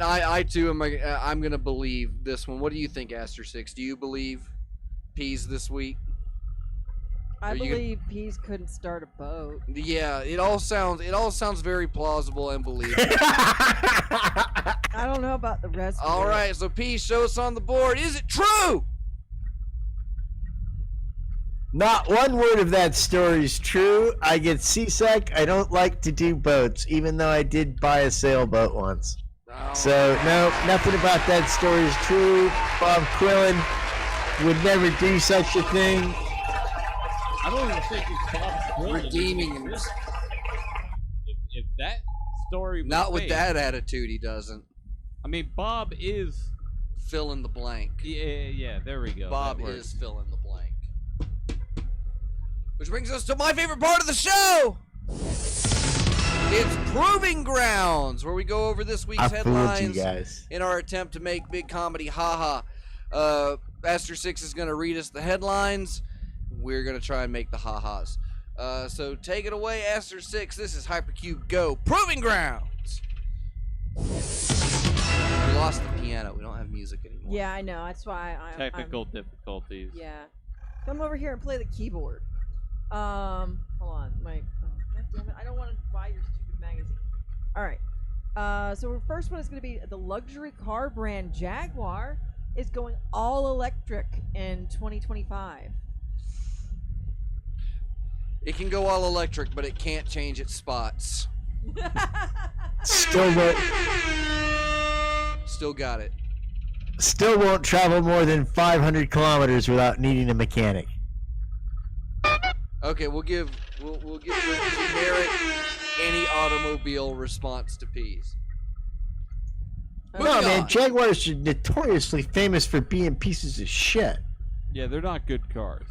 I too am. I'm gonna believe this one. What do you think, Aster 6? Do you believe Peas this week? I believe Peas couldn't start a boat. Yeah, it all sounds very plausible and believable. I don't know about the rest of it. All right, so Peas, show us on the board. Is it true? Not one word of that story is true. I get seasick. I don't like to do boats, even though I did buy a sailboat once. Oh. So, no, nothing about that story is true. Bob Quillen would never do such a thing. I don't even think it's Bob Quillen. Redeeming him. If that story was Not with fake, that attitude, he doesn't. I mean, Bob is... Fill in the blank. Yeah, there we go. Bob is fill in the blank. Which brings us to my favorite part of the show! It's Proving Grounds, where we go over this week's headlines in our attempt to make big comedy haha. Aster 6 is going to read us the headlines. We're going to try and make the ha-has. So take it away, Aster 6. This is Hypercube Go. Proving Grounds! We lost the piano. We don't have music anymore. Yeah, I know. That's why I'm... Technical difficulties. Yeah. Come over here and play the keyboard. Hold on. God damn it. I don't want to buy your stupid magazine. Alright. So our first one is going to be the luxury car brand Jaguar is going all electric in 2025. It can go all electric, but it can't change its spots. Still got it. Still won't travel more than 500 kilometers without needing a mechanic. Okay, we'll give the generic any automobile response to Peas. No, man, Jaguars are notoriously famous for being pieces of shit. Yeah, they're not good cars.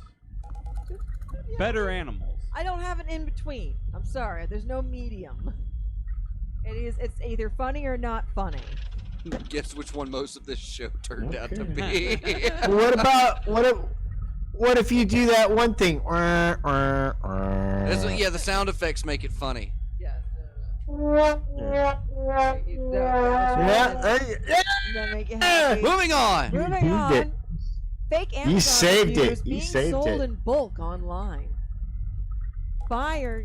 Better animals. I don't have an in-between. I'm sorry. There's no medium. It's either funny or not funny. Guess which one most of this show turned out to be. What if you do that one thing? Yeah, the sound effects make it funny. Yeah. Moving on. Moving on. Fake Amazon You saved reviews it. You being saved sold it. in bulk online. Buyer,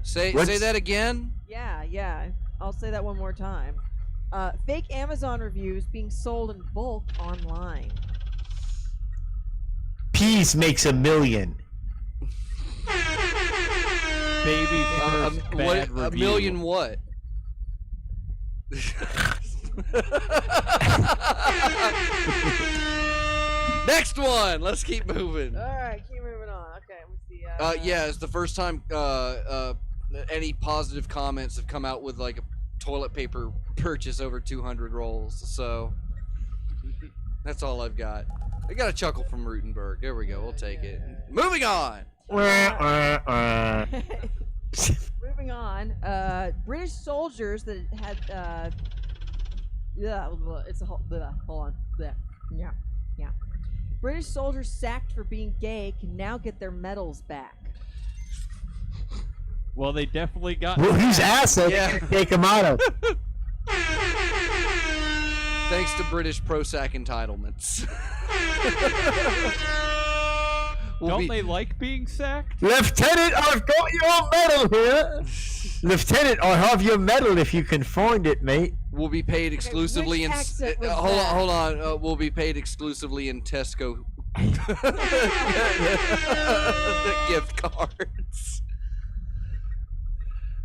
Say that again. Yeah. I'll say that one more time. Fake Amazon reviews being sold in bulk online. Peas makes $1 million. Baby first bad $1 review. million what? Next one. Let's keep moving. All right, keep moving on. Okay, let's see. Yeah, it's the first time any positive comments have come out with like a toilet paper purchase over 200 rolls. So that's all I've got. I got a chuckle from Rutenberg. There we go. We'll take it. Moving on. Moving on. British soldiers that had it's a whole hold on. Yeah. British soldiers sacked for being gay can now get their medals back. Well, they definitely got. Well, whose ass they take them out of? Thanks to British pro-sack entitlements. Don't they like being sacked? Lieutenant, I've got your medal here. Lieutenant, I have your medal if you can find it, mate. We'll be paid exclusively in. Hold on. We'll be paid exclusively in Tesco the gift cards.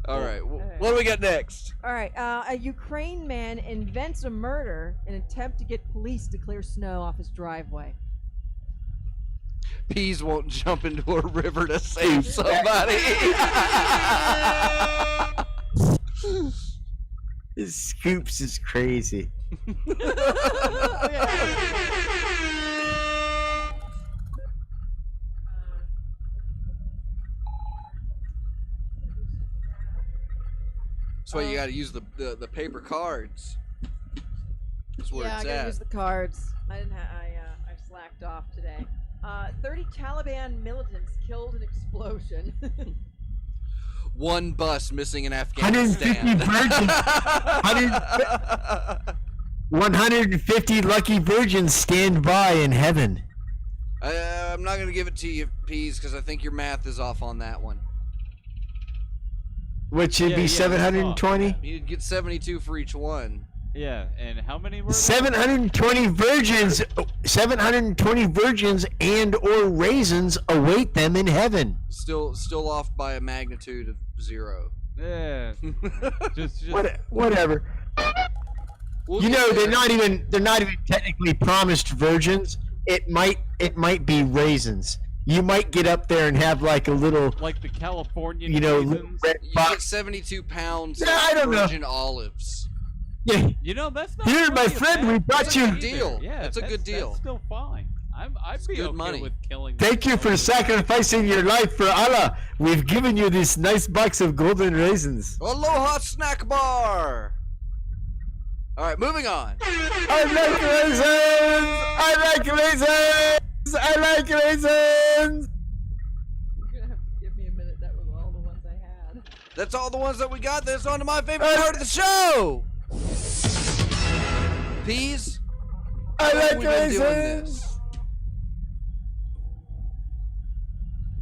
All right. right. What do we got next? All right. A Ukraine man invents a murder in an attempt to get police to clear snow off his driveway. Peas won't jump into a river to save somebody. His scoops is crazy. That's why you got to use the paper cards. That's where Yeah, it's I gotta at. use the cards. I didn't have. I slacked off today. 30 Taliban militants killed in explosion. One bus missing in Afghanistan. 150 virgins. 150 lucky virgins stand by in heaven. I'm not going to give it to you, Peas, because I think your math is off on that one. Which should be 720? You'd get 72 for each one. Yeah, and how many were there? 720 virgins. 720 virgins and or raisins await them in heaven. Still off by a magnitude of 0. Yeah. just Whatever. We'll You get know, there. they're not even technically promised virgins. It might be raisins. You might get up there and have like a little, like the Californian little raisins. red You box. get 72 pounds Yeah, I of don't know. virgin olives. Yeah. You know, that's not Here, my really a friend, bad we brought thing you- either. Deal. Yeah, That's a good deal. That's still fine. I'd be good okay money. with killing. Thank you for myself. sacrificing your life for Allah. We've given you this nice box of golden raisins. Aloha snack bar. All right, moving on. I like raisins! I like raisins! I like raisins! You're gonna have to give me a minute. That was all the ones I had. That's all the ones that we got. That's on to my favorite part of the show. Peas. I how long like have we been doing raisins! this?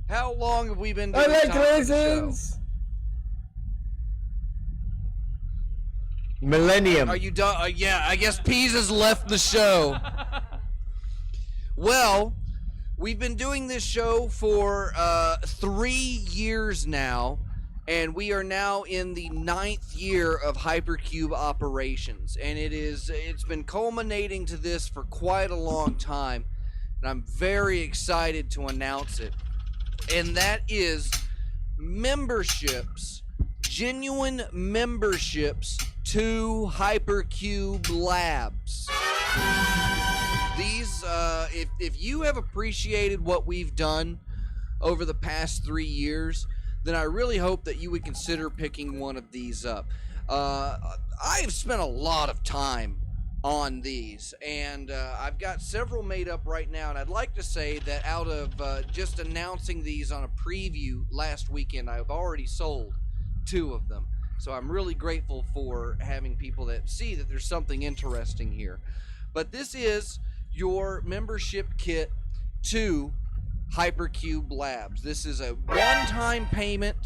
How long have we been I doing like Top of the Show? raisins! Millennium. Are you done? Yeah, I guess Peas has left the show. Well, we've been doing this show for 3 years now, and we are now in the 9th year of Hypercube operations, and it's been culminating to this for quite a long time, and I'm very excited to announce it. And that is memberships, genuine memberships to Hypercube Labs. These, if you have appreciated what we've done over the past 3 years, then I really hope that you would consider picking one of these up. I have spent a lot of time on these, and I've got several made up right now, and I'd like to say that out of just announcing these on a preview last weekend, I've already sold 2 of them. So I'm really grateful for having people that see that there's something interesting here. But this is your membership kit to Hypercube Labs. This is a one-time payment.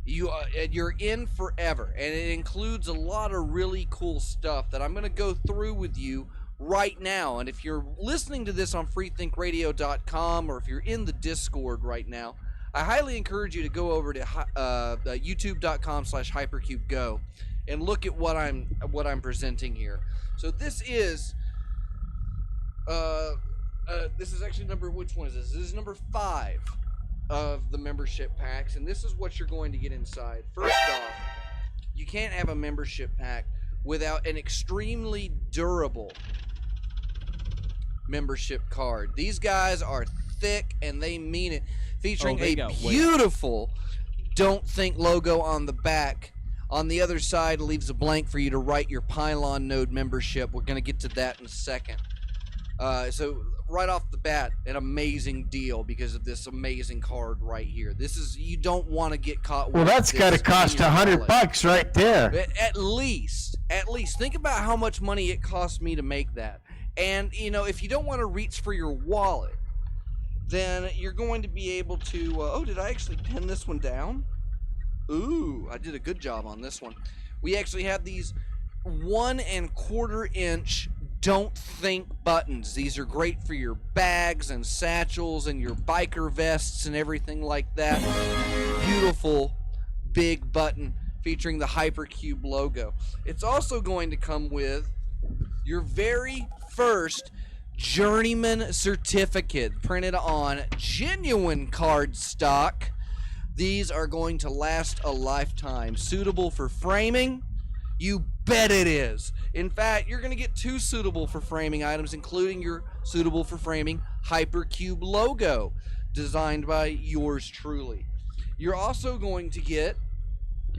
You're in forever, and it includes a lot of really cool stuff that I'm going to go through with you right now. And if you're listening to this on freethinkradio.com, or if you're in the Discord right now, I highly encourage you to go over to youtube.com/hypercubego and look at what I'm presenting here. So this is actually which one is this? This is number 5 of the membership packs, and this is what you're going to get inside. First off, you can't have a membership pack without an extremely durable membership card. These guys are thick and they mean it, featuring they a got weight. beautiful Don't Think logo on the back. On the other side, it leaves a blank for you to write your Pylon node membership. We're going to get to that in a second. So right off the bat, an amazing deal because of this amazing card right here. This is, you don't want to get caught with Well, that's this got to in cost your wallet. $100 right there. At least think about how much money it cost me to make that. And if you don't want to reach for your wallet, then you're going to be able to oh, did I actually pin this one down? Ooh, I did a good job on this one. We actually have these 1 1/4 inch Don't Think buttons. These are great for your bags and satchels and your biker vests and everything like that. Beautiful big button featuring the Hypercube logo. It's also going to come with your very first Journeyman certificate printed on genuine cardstock. These are going to last a lifetime. Suitable for framing? You bet it is. In fact, you're going to get 2 suitable for framing items, including your suitable for framing Hypercube logo, designed by yours truly. You're also going to get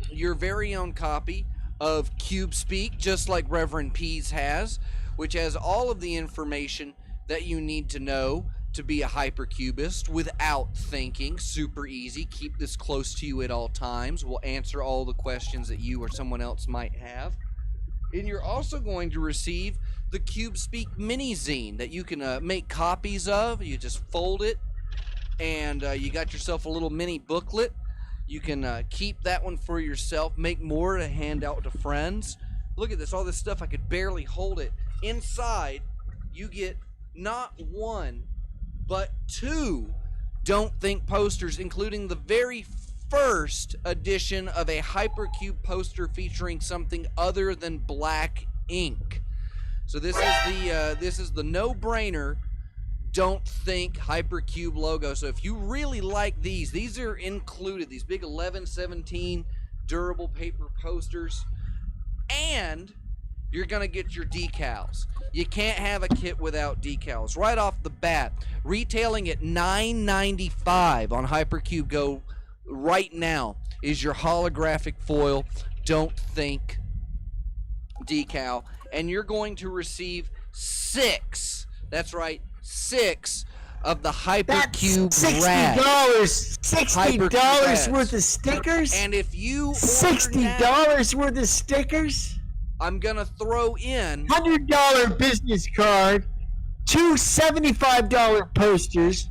your very own copy of Cube Speak, just like Reverend Pease has, which has all of the information that you need to know to be a hypercubist without thinking. Super easy. Keep this close to you at all times. We'll answer all the questions that you or someone else might have. And you're also going to receive the Cube Speak mini zine that you can make copies of. You just fold it, and you got yourself a little mini booklet. You can keep that one for yourself, make more to hand out to friends. Look at this, all this stuff, I could barely hold it. Inside, you get not 1, but 2 Don't Think posters, including the very first edition of a Hypercube poster featuring something other than black ink. So this is the no-brainer Don't Think Hypercube logo. So if you really like these are included, these big 11/17 durable paper posters, and you're gonna get your decals. You can't have a kit without decals. Right off the bat, retailing at $9.95 on Hypercube Go right now is your holographic foil Don't Think decal, and you're going to receive 6. That's right, 6 of the Hypercube $60. $60 worth of stickers. And if you $60 worth of stickers. I'm gonna throw in $100 business card, 2 $75 posters,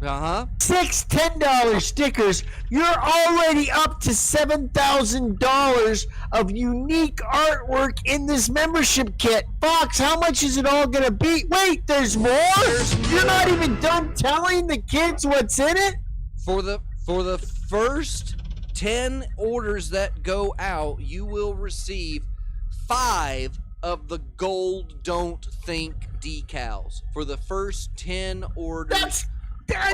6 $10 stickers. You're already up to $7,000 of unique artwork in this membership kit. Fox, how much is it all gonna be? Wait, there's more? You're not even done telling the kids what's in it? For the first 10 orders that go out, you will receive 5 of the gold Don't Think decals for the first 10 orders. That's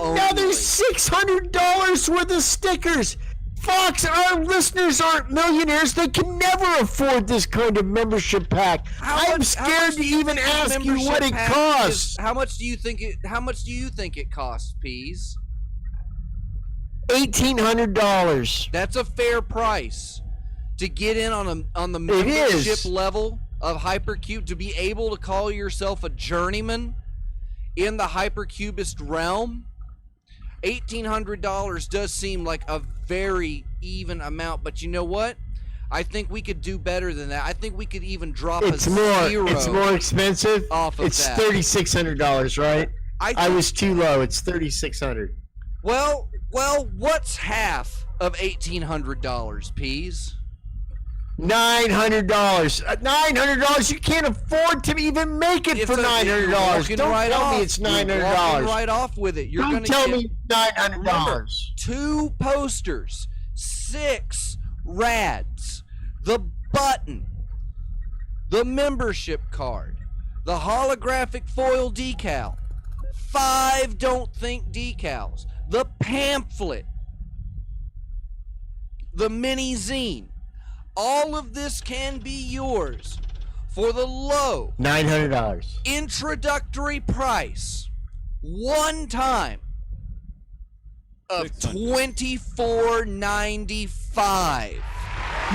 another $600 worth of stickers. Fox, our listeners aren't millionaires. They can never afford this kind of membership pack. I'm scared to even ask you what it costs. How much do you think it costs, Pease? $1,800. That's a fair price to get in on the membership level of Hypercube, to be able to call yourself a journeyman in the Hypercubist realm. $1,800 does seem like a very even amount, but you know what? I think we could do better than that. I think we could even drop a zero. It's more expensive. Off of it's that. $3,600, right? I was too low. It's $3,600. Well, what's half of $1,800, Pease? $900. $900. You can't afford to even make it for $900. Don't tell me it's $900. Right off with it. Don't tell me $900. 2 posters, 6 rads, the button, the membership card, the holographic foil decal, 5 Don't Think decals, the pamphlet, the mini zine. All of this can be yours for the low $900 introductory price, one time, of $24.95.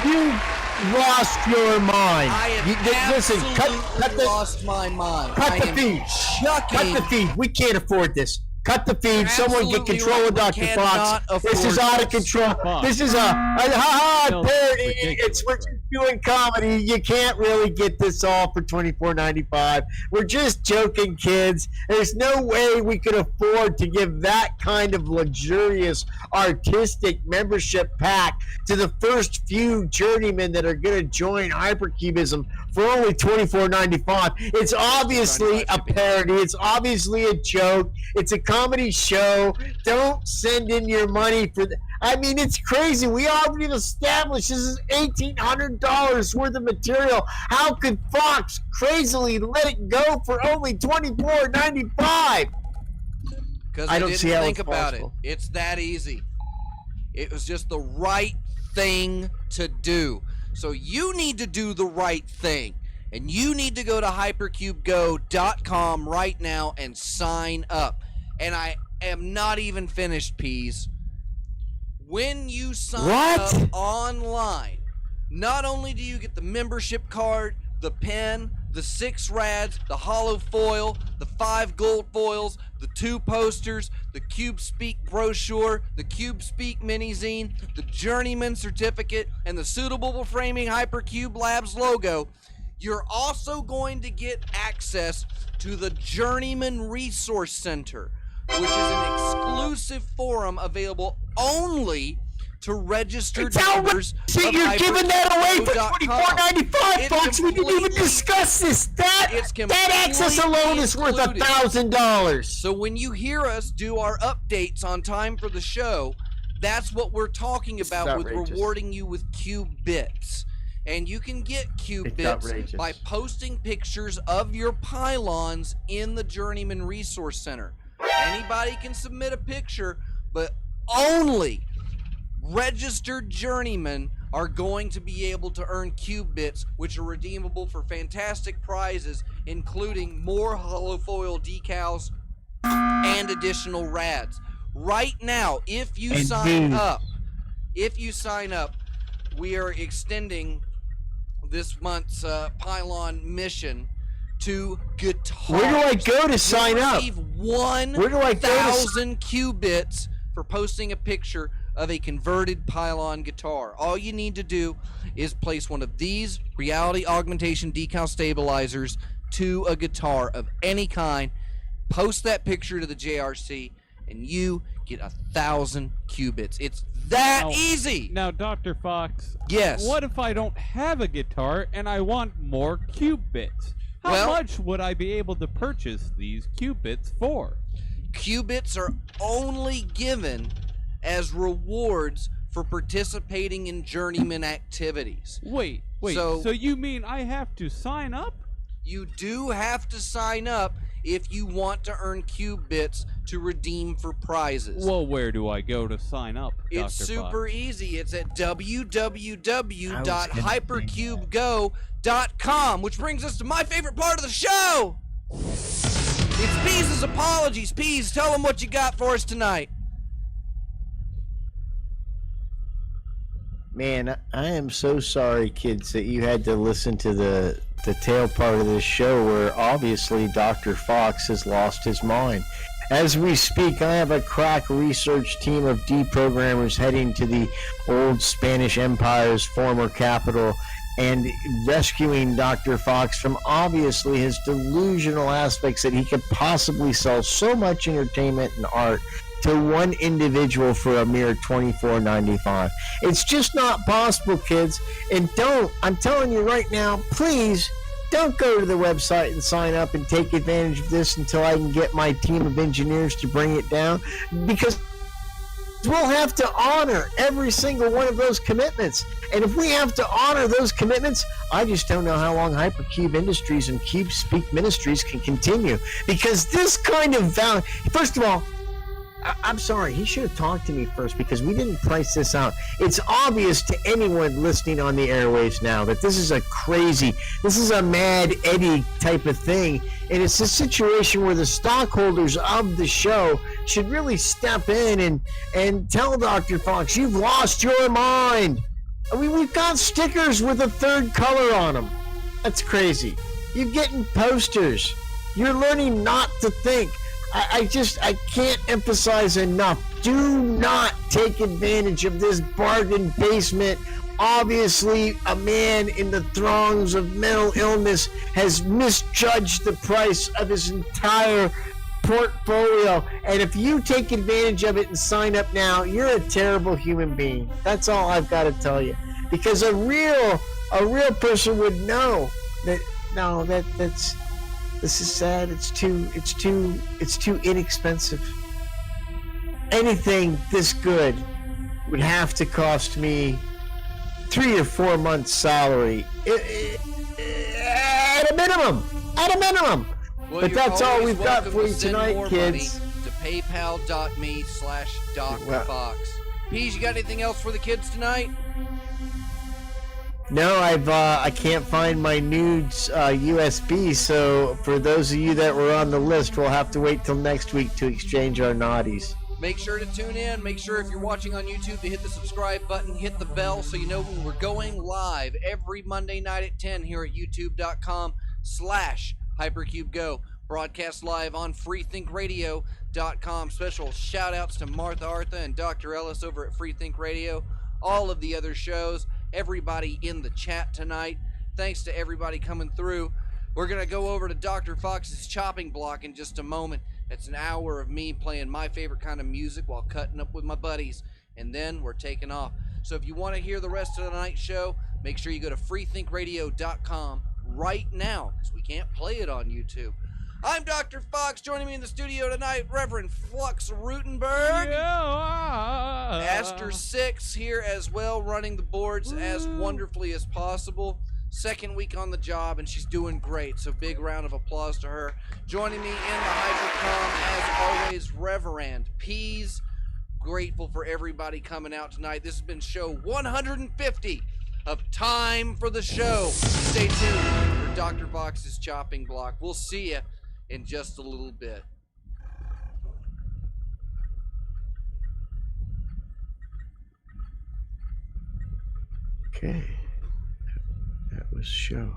You lost your mind. I have lost my mind. Cut the feed. Cut the feed. We can't afford this. Cut the feed. Someone get control of Dr. Fox. This is out of control. This is a parody. It's what you're doing comedy. You can't really get this all for $24.95. We're just joking, kids. There's no way we could afford to give that kind of luxurious artistic membership pack to the first few journeymen that are going to join Hypercubism for only $24.95. It's obviously a parody. It's obviously a joke. It's a comedy show. Don't send in your money for I mean, it's crazy. We already established this is $1,800 worth of material. How could Fox crazily let it go for only $24.95? Because I don't see how think it's about possible. it. It's that easy. It was just the right thing to do. So you need to do the right thing. And you need to go to hypercubego.com right now and sign up. And I am not even finished, Peas. When you sign up online, not only do you get the membership card, the pen, the 6 rads, the hollow foil, the 5 gold foils, the 2 posters, the Cube Speak brochure, the Cube Speak mini-zine, the Journeyman certificate, and the suitable framing Hypercube Labs logo, you're also going to get access to the Journeyman Resource Center, which is an exclusive forum available only to registered members of You're giving that away for $24.95, folks. We didn't even discuss this. That access alone is worth $1,000. So when you hear us do our updates on time for the show, that's what we're talking about with rewarding you with Cube Bits. And you can get Cube Bits by posting pictures of your pylons in the Journeyman Resource Center. Anybody can submit a picture, but only registered journeymen are going to be able to earn Cube Bits, which are redeemable for fantastic prizes, including more hollow foil decals and additional rads. Right now, if you sign up, we are extending this month's pylon mission to guitars. Where do I go to sign up? Receive 1,000 Cubits for posting a picture of a converted pylon guitar. All you need to do is place one of these reality augmentation decal stabilizers to a guitar of any kind, post that picture to the JRC, and you get 1,000 Cubits. It's that easy. Now, Dr. Fox. Yes. What if I don't have a guitar and I want more Cubits? How much would I be able to purchase these Cubits for? Cubits are only given as rewards for participating in journeyman activities. Wait. So you mean I have to sign up? You do have to sign up if you want to earn Cubits to redeem for prizes. Well, where do I go to sign up, Dr. It's super Fox? easy. It's at www.hypercubego.com, which brings us to my favorite part of the show. It's Peas' apologies. Peas, tell them what you got for us tonight. Man, I am so sorry, kids, that you had to listen to the tail part of this show where obviously Dr. Fox has lost his mind. As we speak, I have a crack research team of deprogrammers heading to the old Spanish Empire's former capital and rescuing Dr. Fox from obviously his delusional aspects that he could possibly sell so much entertainment and art to one individual for a mere $24.95. It's just not possible, kids. And I'm telling you right now, please don't go to the website and sign up and take advantage of this until I can get my team of engineers to bring it down, because we'll have to honor every single one of those commitments. And if we have to honor those commitments, I just don't know how long Hypercube Industries and Cube Speak Ministries can continue. Because this kind of value, first of all, I'm sorry, he should have talked to me first, because we didn't price this out. It's obvious to anyone listening on the airwaves now that this is a Mad Eddie type of thing. And it's a situation where the stockholders of the show should really step in and tell Dr. Fox, you've lost your mind. I mean, we've got stickers with a third color on them. That's crazy. You're getting posters. You're learning not to think. I can't emphasize enough. Do not take advantage of this bargain basement. Obviously, a man in the throngs of mental illness has misjudged the price of his entire portfolio. And if you take advantage of it and sign up now, you're a terrible human being. That's all I've got to tell you. Because a real person would know that this is sad. It's too inexpensive. Anything this good would have to cost me 3 or 4 months' salary at a minimum. At a minimum. Well, But you're that's all always we've got welcome for to you send tonight, more kids. money to paypal.me/Dr. Well- Fox. Pease, you got anything else for the kids tonight? No, I can't find my nudes USB. So for those of you that were on the list, we'll have to wait till next week to exchange our naughties. Make sure to tune in. Make sure if you're watching on YouTube to hit the subscribe button, hit the bell so you know when we're going live every Monday night at 10 here at youtube.com/HypercubeGo. Broadcast live on freethinkradio.com. Special shout outs to Martha Artha and Dr. Ellis over at Free Think Radio. All of the other shows, everybody in the chat tonight. Thanks to everybody coming through. We're going to go over to Dr. Fox's chopping block in just a moment. It's an hour of me playing my favorite kind of music while cutting up with my buddies. And then we're taking off. So if you want to hear the rest of the night's show, make sure you go to freethinkradio.com right now, because we can't play it on YouTube. I'm Dr. Fox. Joining me in the studio tonight, Reverend Flux Rutenberg. Aster 6 here as well, running the boards as wonderfully as possible. Second week on the job, and she's doing great, so big round of applause to her. Joining me in the Hypercom, as always, Reverend Pease. Grateful for everybody coming out tonight. This has been show 150 of Time for the Show. Stay tuned for Dr. Fox's chopping block. We'll see you in just a little bit. Okay. That was show.